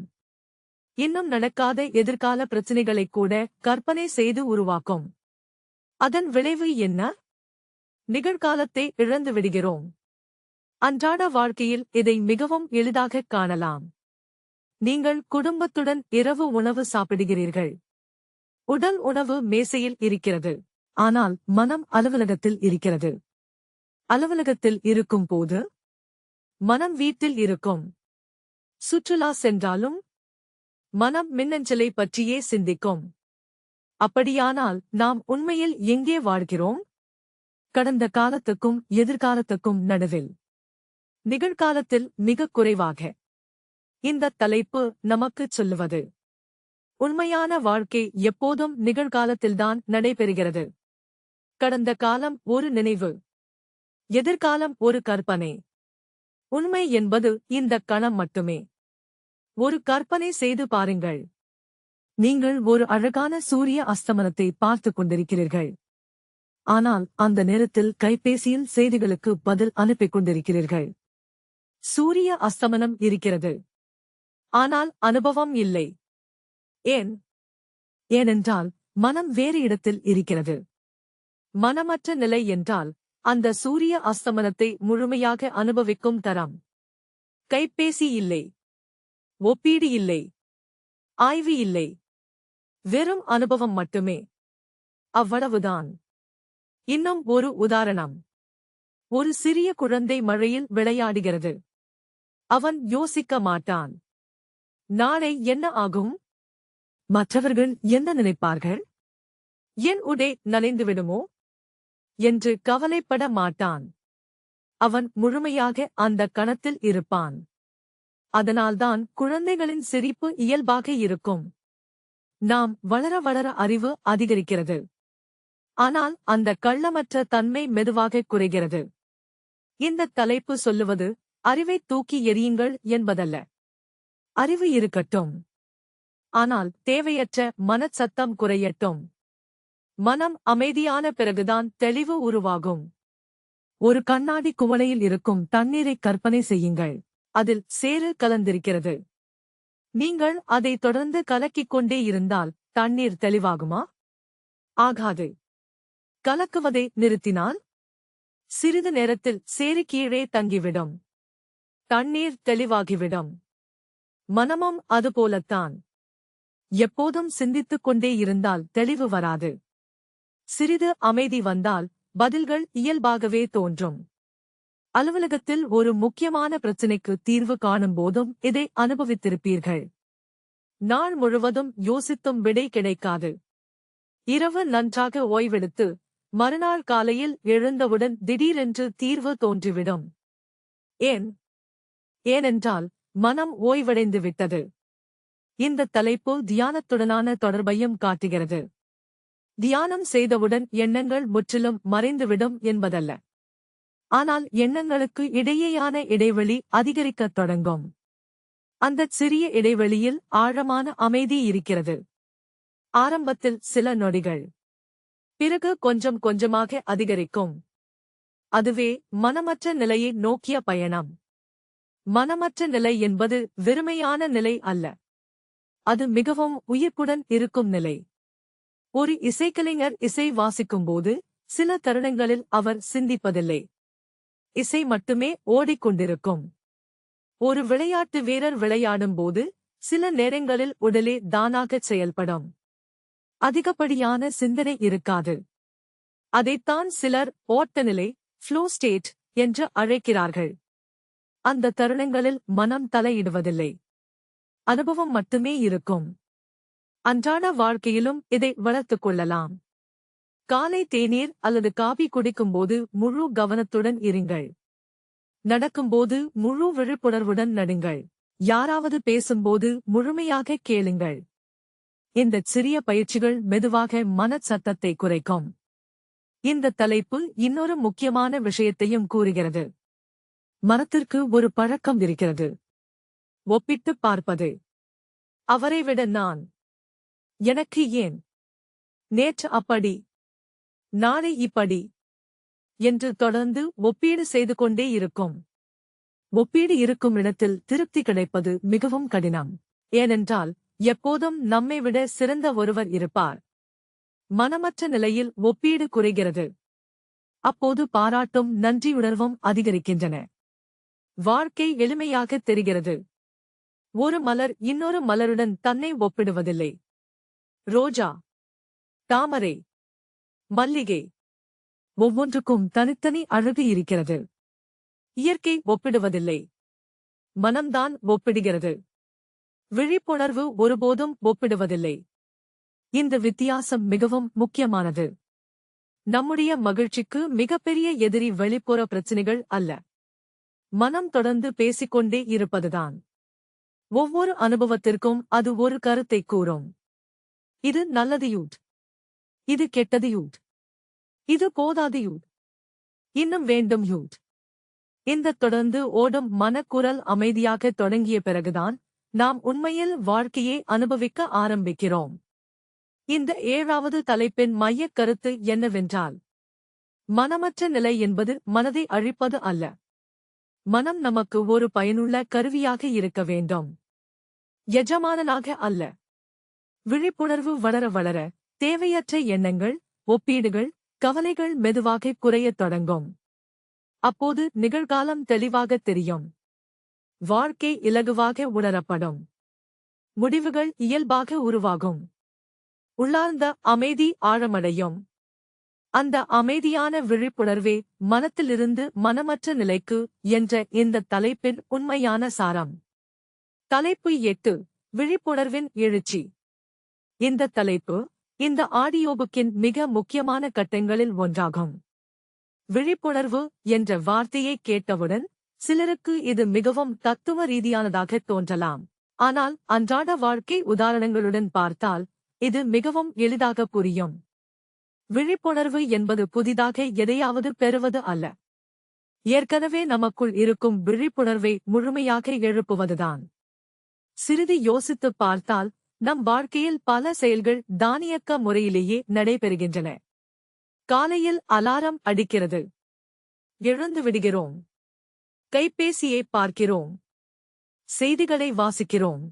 இன்னும் நடக்காத எதிர்கால பிரச்சினைகளைக் கூட கற்பனை செய்து உருவாக்கும். அதன் விளைவு என்ன? நிகழ்காலத்தை இழந்து விடுகிறோம். அன்றாட வாழ்க்கையில் இதை மிகவும் எளிதாகக் காணலாம். நீங்கள் குடும்பத்துடன் இரவு உணவு சாப்பிடுகிறீர்கள். உடல் உணவு மேசையில் இருக்கிறது. ஆனால் மனம் அலுவலகத்தில் இருக்கிறது. அலுவலகத்தில் இருக்கும் போது மனம் வீட்டில் இருக்கும். சுற்றுலா சென்றாலும் மனம் மின்னஞ்சலை பற்றியே சிந்திக்கும். அப்படியானால் நாம் உண்மையில் எங்கே வாழ்கிறோம்? கடந்த காலத்துக்கும் எதிர்காலத்துக்கும் நடுவில். நிகழ்காலத்தில் மிகக் குறைவாக. இந்த தலைப்பு நமக்குச் சொல்லுவது உண்மையான வாழ்க்கை எப்போதும் நிகழ்காலத்தில்தான் நடைபெறுகிறது. கடந்த காலம் ஒரு நினைவு, எதிர்காலம் ஒரு கற்பனை. உண்மை என்பது இந்த கணம் மட்டுமே. ஒரு கற்பனை செய்து பாருங்கள். நீங்கள் ஒரு அழகான சூரிய அஸ்தமனத்தை பார்த்துக் கொண்டிருக்கிறீர்கள். ஆனால் அந்த நேரத்தில் கைபேசியில் செய்திகளுக்கு பதில் அனுப்பிக் கொண்டிருக்கிறீர்கள். சூரிய அஸ்தமனம் இருக்கிறது. ஆனால் அனுபவம் இல்லை. ஏன்? ஏனென்றால் மனம் வேறு இடத்தில் இருக்கிறது. மனமற்ற நிலை என்றால் அந்த சூரிய அஸ்தமனத்தை முழுமையாக அனுபவிக்கும் தரம். கைபேசி இல்லை. ஒப்பீடு இல்லை. ஆய்வு இல்லை. வெறும் அனுபவம் மட்டுமே. அவ்வளவுதான். இன்னும் ஒரு உதாரணம். ஒரு சிறிய குழந்தை மழையில் விளையாடுகிறது. அவன் யோசிக்க மாட்டான். நாளை என்ன ஆகும்? மற்றவர்கள் என்ன நினைப்பார்கள்? என் உடை நனைந்துவிடுமோ என்று கவலைப்பட மாட்டான். அவன் முழுமையாக அந்த கணத்தில் இருப்பான். அதனால்தான் குழந்தைகளின் சிரிப்பு இயல்பாக இருக்கும். நாம் வளர வளர அறிவு அதிகரிக்கிறது. ஆனால் அந்த கள்ளமற்ற தன்மை மெதுவாக குறைகிறது. இந்த தலைப்பு சொல்லுவது அறிவை தூக்கி எறியுங்கள் என்பதல்ல. அறிவு இருக்கட்டும். ஆனால் தேவையற்ற மனச்சத்தம் குறையட்டும். மனம் அமைதியான பிறகுதான் தெளிவு உருவாகும். ஒரு கண்ணாடி குவளையில் இருக்கும் தண்ணீரை கற்பனை செய்யுங்கள். அதில் சேறு கலந்திருக்கிறது. நீங்கள் அதை தொடர்ந்து கலக்கிக் கொண்டே இருந்தால் தண்ணீர் தெளிவாகுமா? ஆகாது. கலக்குவதை நிறுத்தினால் சிறிது நேரத்தில் சேறு கீழே தங்கிவிடும். தண்ணீர் தெளிவாகிவிடும். மனமும் அதுபோலத்தான். எப்போதும் சிந்தித்துக் கொண்டே இருந்தால் தெளிவு வராது. சிறிது அமைதி வந்தால் பதில்கள் இயல்பாகவே தோன்றும். அலுவலகத்தில் ஒரு முக்கியமான பிரச்சினைக்கு தீர்வு காணும் போதும் இதை அனுபவித்திருப்பீர்கள். நாள் முழுவதும் யோசித்தும் விடை கிடைக்காது. இரவு நன்றாக ஓய்வெடுத்து மறுநாள் காலையில் எழுந்தவுடன் திடீரென்று தீர்வு தோன்றிவிடும். ஏன்? ஏனென்றால் மனம் ஓய்வடைந்து விட்டது. இந்த தலைப்பு தியானத்துடனான தொடர்பையும் காட்டுகிறது. தியானம் செய்தவுடன் எண்ணங்கள் முற்றிலும் மறைந்துவிடும் என்பதல்ல. ஆனால் எண்ணங்களுக்கு இடையேயான இடைவெளி அதிகரிக்கத் தொடங்கும். அந்தச் சிறிய இடைவெளியில் ஆழமான அமைதி இருக்கிறது. ஆரம்பத்தில் சில நொடிகள். பிறகு கொஞ்சம் கொஞ்சமாக அதிகரிக்கும். அதுவே மனமற்ற நிலையை நோக்கிய பயணம். மனமற்ற நிலை என்பது வெறுமையான நிலை அல்ல. அது மிகவும் உயிர்ப்புடன் இருக்கும் நிலை. ஒரு இசைக்கலைஞர் இசை வாசிக்கும்போது சில தருணங்களில் அவர் சிந்திப்பதில்லை. இசை மட்டுமே ஓடிக்கொண்டிருக்கும். ஒரு விளையாட்டு வீரர் விளையாடும்போது சில நேரங்களில் உடலே தானாகச் செயல்படும். அதிகப்படியான சிந்தனை இருக்காது. அதைத்தான் சிலர் ஓட்டநிலை, ஃப்ளோ ஸ்டேட் என்று அழைக்கிறார்கள். அந்த தருணங்களில் மனம் தலையிடுவதில்லை. அனுபவம் மட்டுமே இருக்கும். அன்றாட வாழ்க்கையிலும் இதை வளர்த்துக் கொள்ளலாம். காலை தேநீர் அல்லது காபி குடிக்கும்போது முழு கவனத்துடன் இருங்கள். நடக்கும்போது முழு விழிப்புணர்வுடன் நடுங்கள். யாராவது பேசும்போது முழுமையாக கேளுங்கள். இந்த சிறிய பயிற்சிகள் மெதுவாக மனச்சத்தத்தை குறைக்கும். இந்த தலைப்பு இன்னொரு முக்கியமான விஷயத்தையும் கூறுகிறது. மனத்திற்கு ஒரு பழக்கம் இருக்கிறது. ஒப்பிட்டுப் பார்ப்பது. அவரை விட நான். எனக்கு ஏன்? நேற்று அப்படி, நாளை இப்படி என்று தொடர்ந்து ஒப்பீடு செய்து கொண்டே இருக்கும். ஒப்பீடு இருக்கும் இடத்தில் திருப்தி கிடைப்பது மிகவும் கடினம். ஏனென்றால் எப்போதும் நம்மை விட சிறந்த ஒருவர் இருப்பார். மனமற்ற நிலையில் ஒப்பீடு குறைகிறது. அப்போது பாராட்டும் நன்றியுணர்வும் அதிகரிக்கின்றன. வாழ்க்கை எளிமையாக தெரிகிறது. ஒரு மலர் இன்னொரு மலருடன் தன்னை ஒப்பிடுவதில்லை. ரோஜா, தாமரை, மல்லிகை ஒவ்வொன்றுக்கும் தனித்தனி அழகு இருக்கிறது. இயற்கை ஒப்பிடுவதில்லை. மனம்தான் ஒப்பிடுகிறது. விழிப்புணர்வு ஒருபோதும் ஒப்பிடுவதில்லை. இந்த வித்தியாசம் மிகவும் முக்கியமானது. நம்முடைய மகிழ்ச்சிக்கு மிகப்பெரிய எதிரி வெளிப்புற பிரச்சினைகள் அல்ல. மனம் தொடர்ந்து பேசிக்கொண்டே இருப்பதுதான். ஒவ்வொரு அனுபவத்திற்கும் அது ஒரு கருத்தை கூறும். இது நல்லது யூட். இது கெட்டது யூட். இது போதாது யூட். இன்னும் வேண்டும் யூட். இந்த தொடர்ந்து ஓடும் மனக்குரல் அமைதியாக தொடங்கிய பிறகுதான் நாம் உண்மையில் வாழ்க்கையை அனுபவிக்க ஆரம்பிக்கிறோம். இந்த 7வது தலைப்பின் மையக் கருத்து என்னவென்றால், மனமற்ற நிலை என்பது மனதை அழிப்பது அல்ல. மனம் நமக்கு ஒரு பயனுள்ள கருவியாக இருக்க வேண்டும். எஜமானனாக அல்ல. விழிப்புணர்வு வளர வளர தேவையற்ற எண்ணங்கள், ஒப்பீடுகள், கவலைகள் மெதுவாக குறையத் தொடங்கும். அப்போது நிகழ்காலம் தெளிவாகத் தெரியும். வாழ்க்கை இலகுவாக உணரப்படும். முடிவுகள் இயல்பாக உருவாகும். உள்ளார்ந்த அமைதி ஆழமடையும். அந்த அமைதியான விழிப்புணர்வே மனத்திலிருந்து மனமற்ற நிலைக்கு என்ற இந்த தலைப்பின் உண்மையான சாரம். தலைப்பு 8. விழிப்புணர்வின் எழுச்சி. இந்த தலைப்பு இந்த ஆடியோபுக்கின் மிக முக்கியமான கட்டங்களில் ஒன்றாகும். விழிப்புணர்வு என்ற வார்த்தையை கேட்டவுடன் சிலருக்கு இது மிகவும் தத்துவ ரீதியானதாக தோன்றலாம். ஆனால் அன்றாட வாழ்க்கை உதாரணங்களுடன் பார்த்தால் இது மிகவும் எளிதாக புரியும். விழிப்புணர்வு என்பது புதிதாக எதையாவது பெறுவது அல்ல. ஏற்கனவே நமக்குள் இருக்கும் விழிப்புணர்வை முழுமையாக எழுப்புவதுதான். சிறிது யோசித்துப் பார்த்தால் நம் வாழ்க்கையில் பல செயல்கள் தானியக்க முறையிலேயே நடைபெறுகின்றன. காலையில் அலாரம் அடிக்கிறது. எழுந்து விடுகிறோம். கைபேசியை பார்க்கிறோம். செய்திகளை வாசிக்கிறோம்.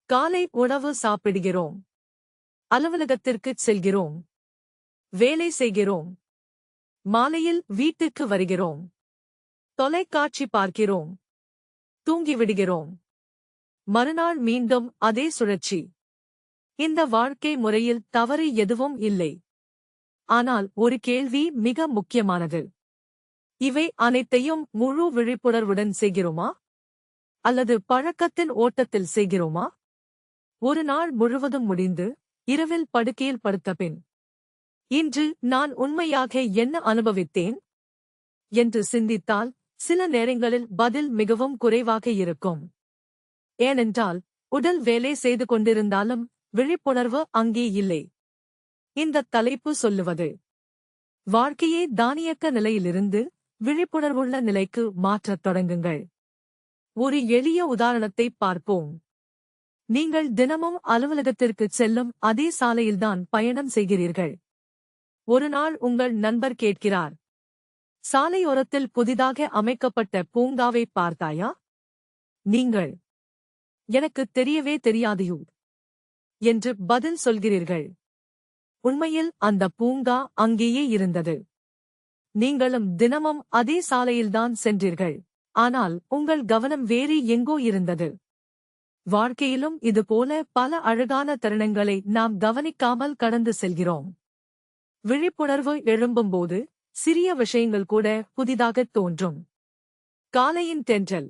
காலை உணவு சாப்பிடுகிறோம். அலுவலகத்திற்குச் செல்கிறோம். வேலை செய்கிறோம். மாலையில் வீட்டுக்கு வருகிறோம். தொலைக்காட்சி பார்க்கிறோம். தூங்கிவிடுகிறோம். மறுநாள் மீண்டும் அதே சுழற்சி. இந்த வாழ்க்கை முறையில் தவறு எதுவும் இல்லை. ஆனால் ஒரு கேள்வி மிக முக்கியமானது. இவை அனைத்தையும் முழு விழிப்புணர்வுடன் செய்கிறோமா? அல்லது பழக்கத்தின் ஓட்டத்தில் செய்கிறோமா? ஒரு நாள் முழுவதும் முடிந்து இரவில் படுக்கையில் படுத்த பின், இன்று நான் உண்மையாக என்ன அனுபவித்தேன் என்று சிந்தித்தால் சில நேரங்களில் பதில் மிகவும் குறைவாக இருக்கும். ஏனென்றால் உடல் வேலை செய்து கொண்டிருந்தாலும் விழிப்புணர்வு அங்கே இல்லை. இந்த தலைப்பு சொல்லுவது, வாழ்க்கையை தானியக்க நிலையிலிருந்து விழிப்புணர்வுள்ள நிலைக்கு மாற்றத் தொடங்குங்கள். ஒரு எளிய உதாரணத்தை பார்ப்போம். நீங்கள் தினமும் அலுவலகத்திற்குச் செல்லும் அதே சாலையில்தான் பயணம் செய்கிறீர்கள். ஒரு நாள் உங்கள் நண்பர் கேட்கிறார், சாலையோரத்தில் புதிதாக அமைக்கப்பட்ட பூங்காவை பார்த்தாயா? நீங்கள், எனக்கு தெரியவே தெரியாது என்று பதில் சொல்கிறீர்கள். உண்மையில் அந்த பூங்கா அங்கேயே இருந்தது. நீங்களும் தினமும் அதே சாலையில்தான் சென்றீர்கள். ஆனால் உங்கள் கவனம் வேறு எங்கோ இருந்தது. வாழ்க்கையிலும் இதுபோல பல அழகான தருணங்களை நாம் கவனிக்காமல் கடந்து செல்கிறோம். விழிப்புணர்வு எழும்பும்போது சிறிய விஷயங்கள் கூட புதிதாகத் தோன்றும். காலையின் தென்றல்,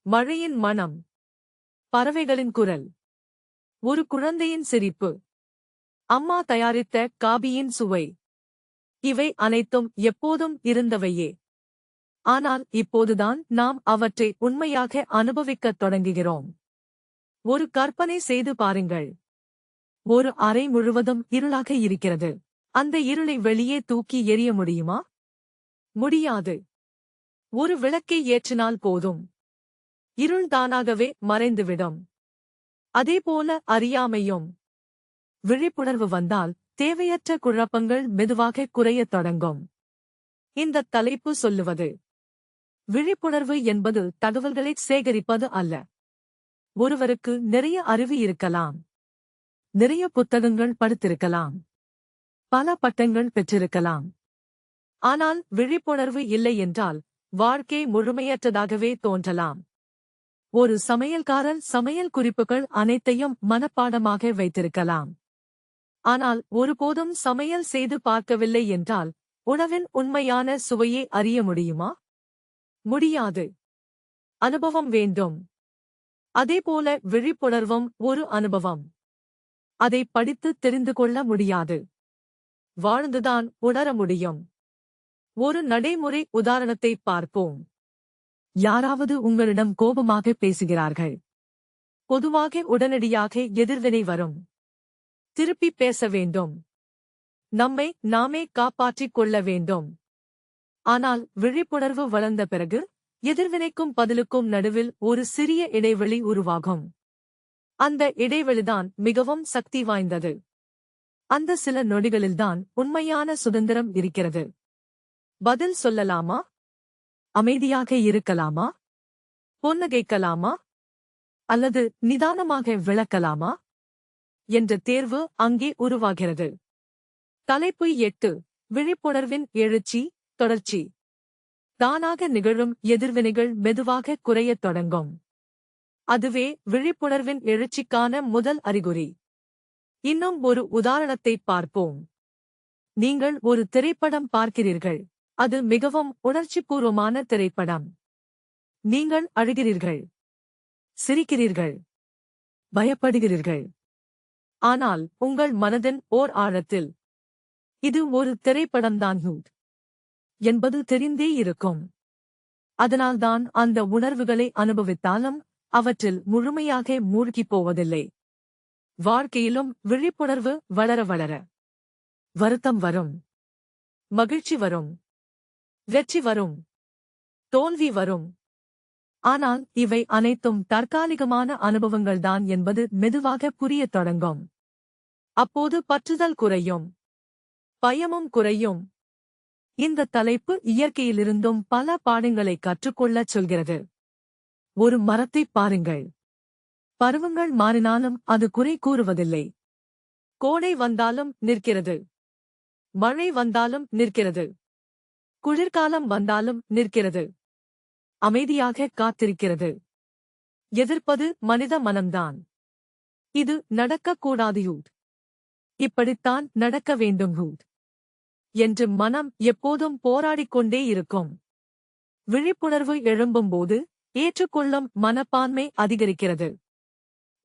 மழையின் மணம், பறவைகளின் குரல், ஒரு குழந்தையின் சிரிப்பு, அம்மா தயாரித்த காபியின் சுவை. இவை அனைத்தும் எப்போதும் இருந்தவையே. ஆனால் இப்போதுதான் நாம் அவற்றை உண்மையாக அனுபவிக்கத் தொடங்குகிறோம். ஒரு கற்பனை செய்து பாருங்கள். ஒரு அறை முழுவதும் இருளாக இருக்கிறது. அந்த இருளை வெளியே தூக்கி எறிய முடியுமா? முடியாது. ஒரு விளக்கை ஏற்றினால் போதும். இருள் தானாகவே மறைந்துவிடும். அதேபோல அறியாமையும். விழிப்புணர்வு வந்தால் தேவையற்ற குழப்பங்கள் மெதுவாக குறையத் தொடங்கும். இந்த தலைப்பு சொல்லுவது, விழிப்புணர்வு என்பது தகவல்களை சேகரிப்பது அல்ல. ஒருவருக்கு நிறைய அறிவு இருக்கலாம். நிறைய புத்தகங்கள் படித்திருக்கலாம். பல பட்டங்கள் பெற்றிருக்கலாம். ஆனால் விழிப்புணர்வு இல்லை என்றால் வாழ்க்கை முழுமையற்றதாகவே தோன்றலாம். ஒரு சமையல்காரர் சமையல் குறிப்புகள் அனைத்தையும் மனப்பாடமாக வைத்திருக்கலாம். ஆனால் ஒருபோதும் சமையல் செய்து பார்க்கவில்லை என்றால் உணவின் உண்மையான சுவையை அறிய முடியுமா? முடியாது. அனுபவம் வேண்டும். அதேபோல விழிப்புணர்வும் ஒரு அனுபவம். அதை படித்து தெரிந்து கொள்ள முடியாது. வாழ்ந்துதான் உணர முடியும். ஒரு நடைமுறை உதாரணத்தை பார்ப்போம். யாராவது உங்களிடம் கோபமாக பேசுகிறார்கள். பொதுவாக உடனடியாக எதிர்வினை வரும். திருப்பி பேச வேண்டும். நம்மை நாமே காப்பாற்றிக் கொள்ள வேண்டும். ஆனால் விழிப்புணர்வு வளர்ந்த பிறகு எதிர்வினைக்கும் பதிலுக்கும் நடுவில் ஒரு சிறிய இடைவெளி உருவாகும். அந்த இடைவெளிதான் மிகவும் சக்தி வாய்ந்தது. அந்த சில நொடிகளில்தான் உண்மையான சுதந்திரம் இருக்கிறது. பதில் சொல்லலாமா? அமைதியாக இருக்கலாமா? புன்னகைக்கலாமா? அல்லது நிதானமாக விளக்கலாமா என்ற தேர்வு அங்கே உருவாகிறது. தலைப்பு 8: விழிப்புணர்வின் எழுச்சி, தொடர்ச்சி. தானாக நிகழும் எதிர்வினைகள் மெதுவாக குறையத் தொடங்கும். அதுவே விழிப்புணர்வின் எழுச்சிக்கான முதல் அறிகுறி. இன்னும் ஒரு உதாரணத்தை பார்ப்போம். நீங்கள் ஒரு திரைப்படம் பார்க்கிறீர்கள். அது மிகவும் உணர்ச்சிபூர்வமான திரைப்படம். நீங்கள் அழுகிறீர்கள், சிரிக்கிறீர்கள், பயப்படுகிறீர்கள். ஆனால் உங்கள் மனதின் ஓர் ஆழத்தில் இது ஒரு திரைப்படம்தான் என்பது தெரிந்தே இருக்கும். அதனால்தான் அந்த உணர்வுகளை அனுபவித்தாலும் அவற்றில் முழுமையாக மூழ்கிப் போவதில்லை. வாழ்க்கையிலும் விழிப்புணர்வு வளர வளர வருத்தம் வரும், மகிழ்ச்சி வரும், வெற்றி வரும், தோல்வி வரும். ஆனால் இவை அனைத்தும் தற்காலிகமான அனுபவங்கள்தான் என்பது மெதுவாக புரியத் தொடங்கும். அப்போது பற்றுதல் குறையும், பயமும் குறையும். இந்த தலைப்பு இயற்கையிலிருந்தும் பல பாடங்களை கற்றுக்கொள்ளச் சொல்கிறது. ஒரு மரத்தைப் பாருங்கள். பருவங்கள் மாறினாலும் அது குறை கூறுவதில்லை. கோடை வந்தாலும் நிற்கிறது. மழை வந்தாலும் நிற்கிறது. குளிர்காலம் வந்தாலும் நிற்கிறது. அமைதியாக காத்திருக்கிறது. எதிர்ப்பது மனித மனம்தான். இது நடக்கக்கூடாது, இப்படித்தான் நடக்க வேண்டும் என்று மனம் எப்போதும் போராடிக்கொண்டே இருக்கும். விழிப்புணர்வு எழும்பும்போது ஏற்றுக்கொள்ளும் மனப்பான்மை அதிகரிக்கிறது.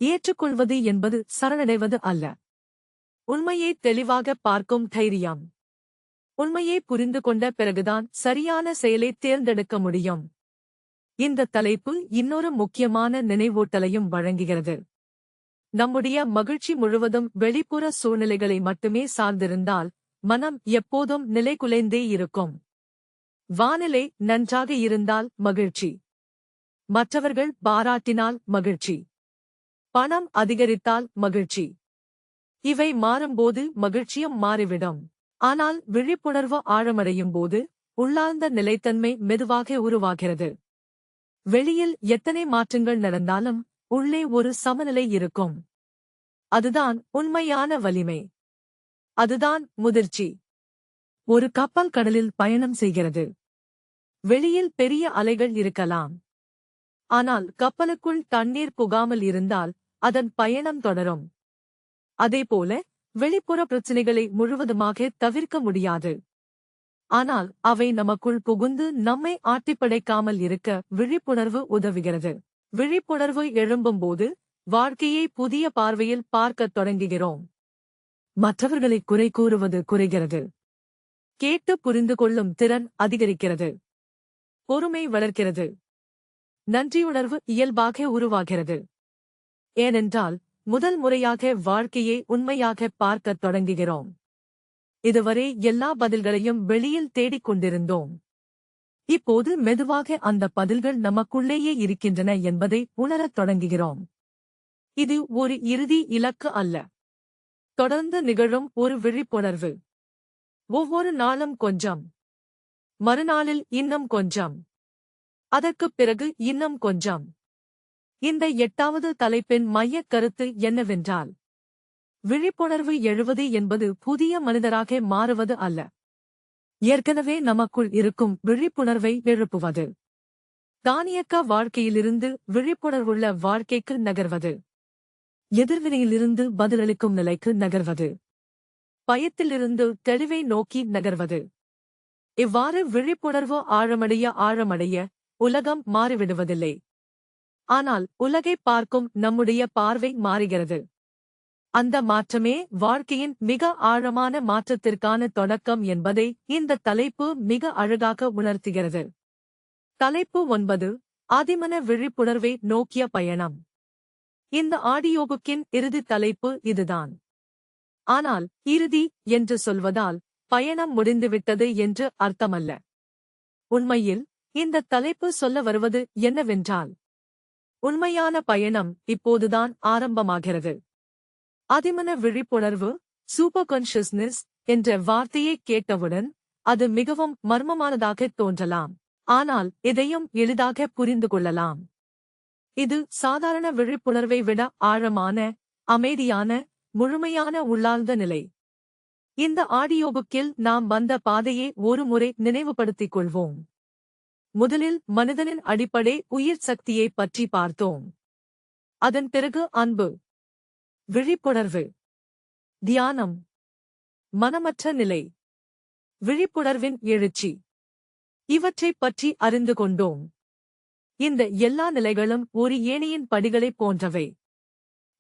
ஏற்றுக்கொள்வது என்பது சரணடைவது அல்ல. உண்மையை தெளிவாக பார்க்கும் தைரியம். உண்மையை புரிந்து கொண்ட பிறகுதான் சரியான செயலை தேர்ந்தெடுக்க முடியும். இந்த தலைப்பு இன்னொரு முக்கியமான நினைவூட்டலையும் வழங்குகிறது. நம்முடைய மகிழ்ச்சி முழுவதும் வெளிப்புற சூழ்நிலைகளை மட்டுமே சார்ந்திருந்தால் மனம் எப்போதும் நிலைகுலைந்தே இருக்கும். வானிலை நன்றாக இருந்தால் மகிழ்ச்சி. மற்றவர்கள் பாராட்டினால் மகிழ்ச்சி. பணம் அதிகரித்தால் மகிழ்ச்சி. இவை மாறும்போது மகிழ்ச்சியும் மாறிவிடும். ஆனால் விழிப்புணர்வு ஆழமடையும் போது உள்ளார்ந்த நிலைத்தன்மை மெதுவாக உருவாகிறது. வெளியில் எத்தனை மாற்றங்கள் நடந்தாலும் உள்ளே ஒரு சமநிலை இருக்கும். அதுதான் உண்மையான வலிமை. அதுதான் முதிர்ச்சி. ஒரு கப்பல் கடலில் பயணம் செய்கிறது. வெளியில் பெரிய அலைகள் இருக்கலாம். ஆனால் கப்பலுக்குள் தண்ணீர் புகாமல் இருந்தால் அதன் பயணம் தொடரும். அதேபோல வெளிப்புற பிரச்சினைகளை முழுவதுமாக தவிர்க்க முடியாது. ஆனால் அவை நமக்குள் புகுந்து நம்மை ஆட்டிப்படைக்காமல் இருக்க விழிப்புணர்வு உதவுகிறது. விழிப்புணர்வு எழும்பும்போது வாழ்க்கையை புதிய பார்வையில் பார்க்கத் தொடங்குகிறோம். மற்றவர்களை குறை கூறுவது குறைகிறது. கேட்டு புரிந்து கொள்ளும் திறன் அதிகரிக்கிறது. பொறுமை வளர்க்கிறது. நன்றியுணர்வு இயல்பாக உருவாகிறது. ஏனென்றால் முதல் முறையாக வாழ்க்கையை உண்மையாக பார்க்கத் தொடங்குகிறோம். இதுவரை எல்லா பதில்களையும் வெளியில் தேடிக் கொண்டிருந்தோம். இப்போது மெதுவாக அந்த பதில்கள் நமக்குள்ளேயே இருக்கின்றன என்பதை உணரத் தொடங்குகிறோம். இது ஒரு இறுதி இலக்கு அல்ல. தொடர்ந்து நிகழும் ஒரு விழிப்புணர்வு. ஒவ்வொரு நாளும் கொஞ்சம், மறுநாளில் இன்னும் கொஞ்சம், அதற்குப் பிறகு இன்னும் கொஞ்சம். இந்த 8வது தலைப்பின் மையக் கருத்து என்னவென்றால், விழிப்புணர்வு எழுவது என்பது புதிய மனிதராக மாறுவது அல்ல. ஏற்கனவே நமக்குள் இருக்கும் விழிப்புணர்வை எழுப்புவது. தானியக்க வாழ்க்கையிலிருந்து விழிப்புணர்வுள்ள வாழ்க்கைக்கு நகர்வது. எதிர்வினையிலிருந்து பதிலளிக்கும் நிலைக்கு நகர்வது. பயத்திலிருந்து தெளிவை நோக்கி நகர்வது. இவ்வாறு விழிப்புணர்வு ஆழமடைய உலகம் மாறிவிடுவதில்லை. ஆனால் உலகைப் பார்க்கும் நம்முடைய பார்வை மாறுகிறது. அந்த மாற்றமே வாழ்க்கையின் மிக ஆழமான மாற்றத்திற்கான தொடக்கம் என்பதை இந்த தலைப்பு மிக அழகாக உணர்த்துகிறது. தலைப்பு 9: ஆதிமன விழிப்புணர்வை நோக்கிய பயணம். இந்த ஆடியோபுக்கின் இறுதி தலைப்பு இதுதான். ஆனால் இறுதி என்று சொல்வதால் பயணம் முடிந்துவிட்டது என்று அர்த்தமல்ல. உண்மையில் இந்த தலைப்பு சொல்ல வருவது என்னவென்றால், உண்மையான பயணம் இப்போதுதான் ஆரம்பமாகிறது. ஆதிமன விழிப்புணர்வு, சூப்பர் கான்ஷியஸ்னஸ் என்ற வார்த்தையை கேட்டவுடன் அது மிகவும் மர்மமானதாகத் தோன்றலாம். ஆனால் இதையும் எளிதாக புரிந்து கொள்ளலாம். இது சாதாரண விழிப்புணர்வை விட ஆழமான, அமைதியான, முழுமையான உள்ளார்ந்த நிலை. இந்த ஆடியோபுக்கில் நாம் வந்த பாதையை ஒருமுறை நினைவுபடுத்திக் கொள்வோம். முதலில் மனிதனின் அடிப்படை உயிர் சக்தியைப் பற்றி பார்த்தோம். அதன் பிறகு அன்பு, விழிப்புணர்வு, தியானம், மனமற்ற நிலை, விழிப்புணர்வின் எழுச்சி இவற்றைப் பற்றி அறிந்து கொண்டோம். இந்த எல்லா நிலைகளும் ஒரு ஏணியின் படிகளைப் போன்றவை.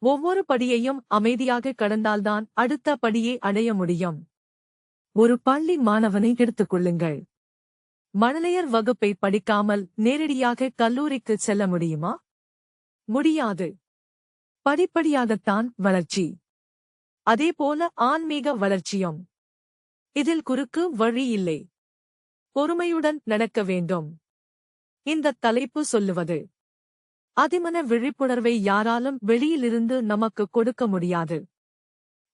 ஒவ்வொரு படியையும் அமைதியாக கடந்தால்தான் அடுத்த படியை அடைய முடியும். ஒரு பள்ளி மாணவனை எடுத்துக் கொள்ளுங்கள். மழலையர் வகுப்பை படிக்காமல் நேரடியாக கல்லூரிக்கு செல்ல முடியுமா? முடியாது. படிப்படியாகத்தான் வளர்ச்சி. அதேபோல ஆன்மீக வளர்ச்சியும். இதில் குறுக்கு வழி இல்லை. பொறுமையுடன் நடக்க வேண்டும். இந்த தலைப்பு சொல்லுவது, ஆதிமன விழிப்புணர்வை யாராலும் வெளியிலிருந்து நமக்கு கொடுக்க முடியாது.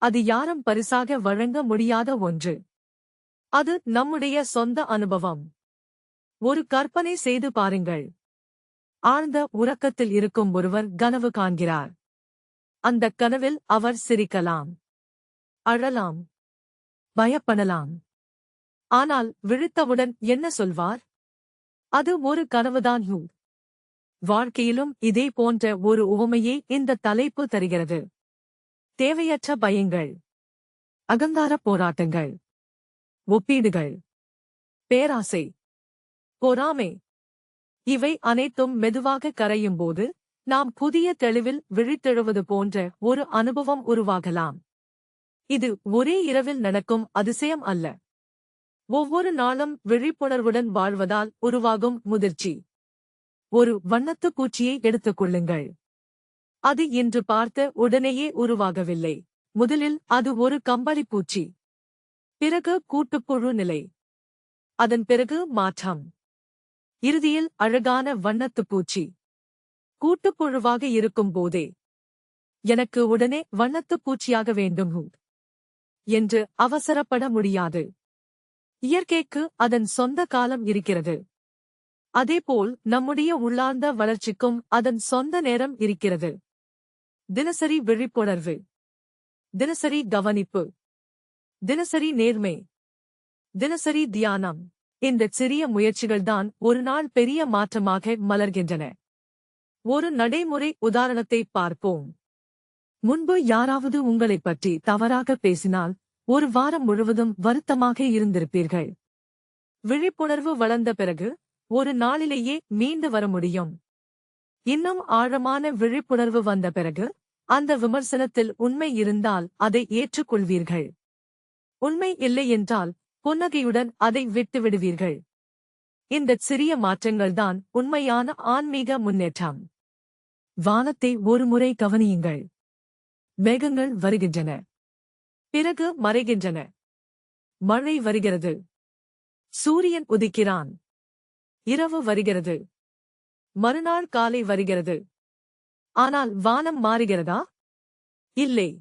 அது யாரும் பரிசாக வழங்க முடியாத ஒன்று. அது நம்முடைய சொந்த அனுபவம். ஒரு கற்பனை செய்து பாருங்கள். ஆழ்ந்த உறக்கத்தில் இருக்கும் ஒருவர் கனவு காண்கிறார். அந்தக் கனவில் அவர் சிரிக்கலாம், அழலாம், பயப்படலாம். ஆனால் விழித்தவுடன் என்ன சொல்வார்? அது ஒரு கனவுதான். வாழ்க்கையிலும் இதே போன்ற ஒரு உவமையை இந்த தலைப்பு தருகிறது. தேவையற்ற பயங்கள், அகங்கார போராட்டங்கள், ஒப்பீடுகள், பேராசை, பொறாமை இவை அனைத்தும் மெதுவாக கரையும்போது நாம் புதிய தெளிவில் விழித்தெழுவது போன்ற ஒரு அனுபவம் உருவாகலாம். இது ஒரே இரவில் நடக்கும் அதிசயம் அல்ல. ஒவ்வொரு நாளும் விழிப்புணர்வுடன் வாழ்வதால் உருவாகும் முதிர்ச்சி. ஒரு வண்ணத்துப் பூச்சியை எடுத்துக் கொள்ளுங்கள். அது இன்று பார்த்த உடனேயே உருவாகவில்லை. முதலில் அது ஒரு கம்பளிப்பூச்சி. பிறகு கூட்டுப்புழு நிலை. அதன் பிறகு மாற்றம். இறுதியில் அழகான வண்ணத்துப் பூச்சி. கூட்டுப்புழுவாக இருக்கும் போதே, எனக்கு உடனே வண்ணத்துப் பூச்சியாக வேண்டும் என்று அவசரப்பட முடியாது. இயற்கைக்கு அதன் சொந்த காலம் இருக்கிறது. அதேபோல் நம்முடைய உள்ளார்ந்த வளர்ச்சிக்கும் அதன் சொந்த நேரம் இருக்கிறது. தினசரி விழிப்புணர்வு, தினசரி கவனிப்பு, தினசரி நேர்மை, தினசரி தியானம். இந்த சிறிய முயற்சிகள்தான் ஒரு நாள் பெரிய மாற்றமாக மலர்கின்றன. ஒரு நடைமுறை உதாரணத்தை பார்ப்போம். முன்பு யாராவது உங்களைப் பற்றி தவறாக பேசினால் ஒரு வாரம் முழுவதும் வருத்தமாக இருந்திருப்பீர்கள். விழிப்புணர்வு வளர்ந்த பிறகு ஒரு நாளிலேயே மீண்டு வர முடியும். இன்னும் ஆழமான விழிப்புணர்வு வந்த பிறகு அந்த விமர்சனத்தில் உண்மை இருந்தால் அதை ஏற்றுக்கொள்வீர்கள். உண்மை இல்லை என்றால் புன்னகையுடன் அதை விட்டுவிடுவீர்கள். இந்தச் சிறிய மாற்றங்கள்தான் உண்மையான ஆன்மீக முன்னேற்றம். வானத்தை ஒருமுறை கவனியுங்கள். மேகங்கள் வருகின்றன. பிறகு மறைகின்றன. மழை வருகிறது. சூரியன் உதிக்கிறான். இரவு வருகிறது. மறுநாள் காலை வருகிறது. ஆனால் வானம் மாறுகிறதா? இல்லை.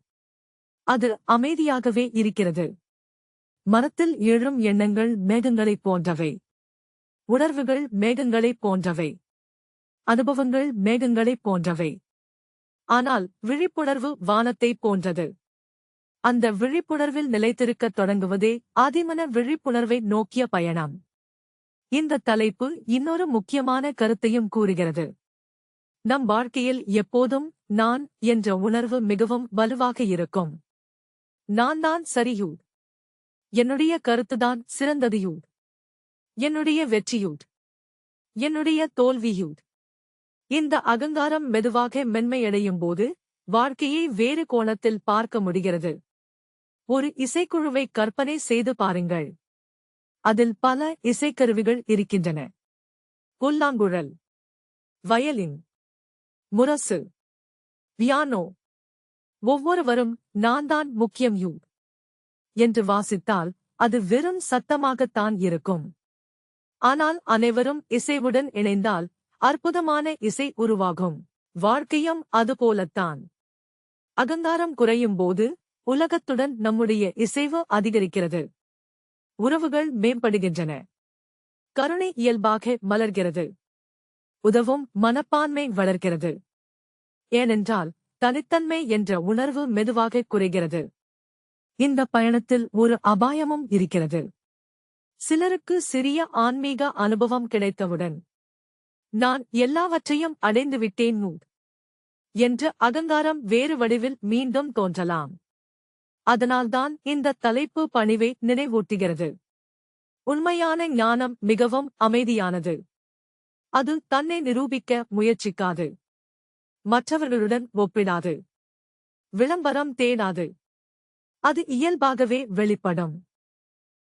அது அமைதியாகவே இருக்கிறது. மனத்தில் எழும் எண்ணங்கள் மேகங்களைப் போன்றவை. உணர்வுகள் மேகங்களைப் போன்றவை. அனுபவங்கள் மேகங்களைப் போன்றவை. ஆனால் விழிப்புணர்வு வானத்தைப் போன்றது. அந்த விழிப்புணர்வில் நிலைத்திருக்கத் தொடங்குவதே அதிமன விழிப்புணர்வை நோக்கிய பயணம். இந்த தலைப்பு இன்னொரு முக்கியமான கருத்தையும் கூறுகிறது. நம் வாழ்க்கையில் எப்போதும் நான் என்ற உணர்வு மிகவும் வலுவாக இருக்கும். நான் தான் சரியூ. என்னுடைய கருத்துதான் சிறந்ததுயூ. என்னுடைய வெற்றியூ. என்னுடைய தோல்வியூ. இந்த அகங்காரம் மெதுவாக மென்மையடையும் போது வாழ்க்கையை வேறு கோணத்தில் பார்க்க முடிகிறது. ஒரு இசைக்குழுவை கற்பனை செய்து பாருங்கள். அதில் பல இசைக்கருவிகள் இருக்கின்றன. புல்லாங்குழல், வயலின், முரசு, பியானோ. ஒவ்வொருவரும் நான் தான் முக்கியம் யூ என்று வாசித்தால் அது வெறும் சத்தமாகத்தான் இருக்கும். ஆனால் அனைவரும் இசைவுடன் இணைந்தால் அற்புதமான இசை உருவாகும். வாழ்க்கையும் அதுபோலத்தான். அகங்காரம் குறையும் போது உலகத்துடன் நம்முடைய இசைவு அதிகரிக்கிறது. உறவுகள் மேம்படுகின்றன. கருணை இயல்பாக மலர்கிறது. உதவும் மனப்பான்மை வளர்கிறது. ஏனென்றால் தனித்தன்மை என்ற உணர்வு மெதுவாக குறைகிறது. இந்த பயணத்தில் ஒரு அபாயமும் இருக்கிறது. சிலருக்கு சிறிய ஆன்மீக அனுபவம் கிடைத்தவுடன் நான் எல்லாவற்றையும் அடைந்துவிட்டேன் என்ற அகங்காரம் வேறு வடிவில் மீண்டும் தோன்றலாம். அதனால்தான் இந்த தலைப்பு பணிவை நினைவூட்டுகிறது. உண்மையான ஞானம் மிகவும் அமைதியானது. அது தன்னை நிரூபிக்க முயற்சிக்காது. மற்றவர்களுடன் ஒப்பிடாது. விளம்பரம் தேடாது. அது இயல்பாகவே வெளிப்படும்.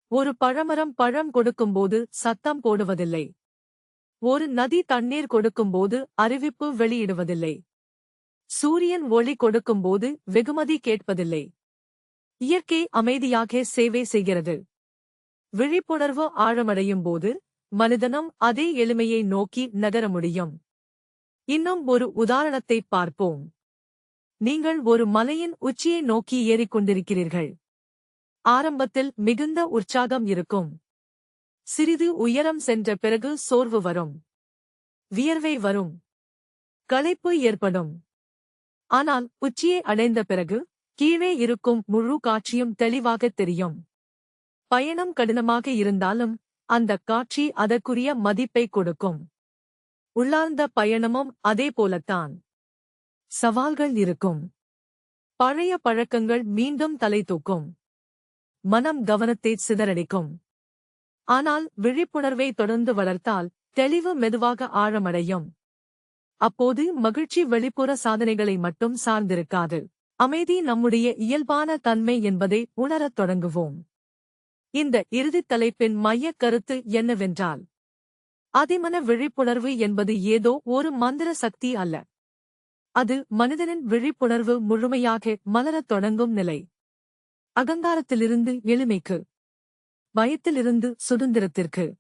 ஒரு பழமரம் பழம் கொடுக்கும்போது சத்தம் போடுவதில்லை. ஒரு நதி தண்ணீர் கொடுக்கும்போது அறிவிப்பு வெளியிடுவதில்லை. சூரியன் ஒளி கொடுக்கும்போது வெகுமதி கேட்பதில்லை. இயற்கை அமைதியாக சேவை செய்கிறது. விழிப்புணர்வு ஆழமடையும் போது மனிதனும் அதே எளிமையை நோக்கி நகர முடியும். இன்னும் ஒரு உதாரணத்தைப் பார்ப்போம். நீங்கள் ஒரு மலையின் உச்சியை நோக்கி ஏறிக்கொண்டிருக்கிறீர்கள். ஆரம்பத்தில் மிகுந்த உற்சாகம் இருக்கும். சிறிது உயரம் சென்ற பிறகு சோர்வு வரும். வியர்வை வரும். களைப்பு ஏற்படும். ஆனால் உச்சியை அடைந்த பிறகு கீழே இருக்கும் முழு காட்சியும் தெளிவாகத் தெரியும். பயணம் கடினமாக இருந்தாலும் அந்த காட்சி அதற்குரிய மதிப்பை கொடுக்கும். உள்ளார்ந்த பயணமும் அதே போலத்தான். சவால்கள் இருக்கும். பழைய பழக்கங்கள் மீண்டும் தலை தூக்கும். மனம் கவனத்தை சிதறடிக்கும். ஆனால் விழிப்புணர்வை தொடர்ந்து வளர்த்தால் தெளிவு மெதுவாக ஆழமடையும். அப்போது மகிழ்ச்சி வெளிப்புற சாதனைகளை மட்டும் சார்ந்திருக்காது. அமைதி நம்முடைய இயல்பான தன்மை என்பதை உணரத் தொடங்குவோம். இந்த இறுதித் தலைப்பின் மையக் கருத்து என்னவென்றால், அதிமன விழிப்புணர்வு என்பது ஏதோ ஒரு மந்திர சக்தி அல்ல. அது மனிதனின் விழிப்புணர்வு முழுமையாக மலரத் தொடங்கும் நிலை. அகங்காரத்திலிருந்து எளிமைக்கு, பயத்திலிருந்து சுதந்திரத்திற்கு,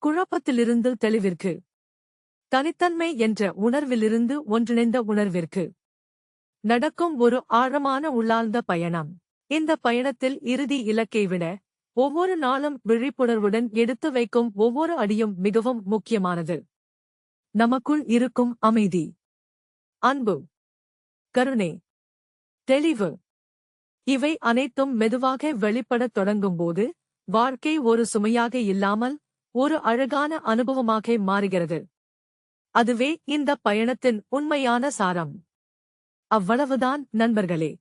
குழப்பத்திலிருந்து தெளிவிற்கு, தனித்தன்மை என்ற உணர்விலிருந்து ஒன்றிணைந்த உணர்விற்கு நடக்கும் ஒரு ஆழமான உள்ளார்ந்த பயணம். இந்த பயணத்தில் இறுதி இலக்கை விட ஒவ்வொரு நாளும் விழிப்புணர்வுடன் எடுத்து வைக்கும் ஒவ்வொரு அடியும் மிகவும் முக்கியமானது. நமக்குள் இருக்கும் அமைதி, அன்பு, கருணை, தெளிவு, இவை அனைத்தும் மெதுவாக வெளிப்படத் தொடங்கும்போது வாழ்க்கை ஒரு சுமையாக இல்லாமல் ஒரு அழகான அனுபவமாக மாறுகிறது. அதுவே இந்த பயணத்தின் உண்மையான சாரம். அவ்வளவுதான் நண்பர்களே.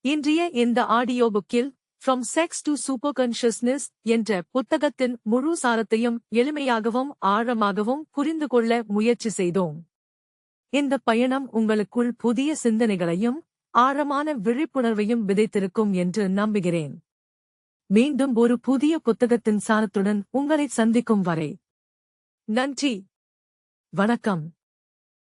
இன்றைய இந்த ஆடியோ புக்கில் from sex to super consciousness என்ற புத்தகத்தின் முழு சாரத்தையும் எளிமையாகவும் ஆழமாகவும் புரிந்து கொள்ள முயற்சி செய்தோம். இந்த பயணம் உங்களுக்குள் புதிய சிந்தனைகளையும் ஆழமான விழிப்புணர்வையும் விதைத்திருக்கும் என்று நம்புகிறேன். மீண்டும் ஒரு புதிய புத்தகத்தின் சாரத்துடன் உங்களை சந்திக்கும் வரை நன்றி. வணக்கம்.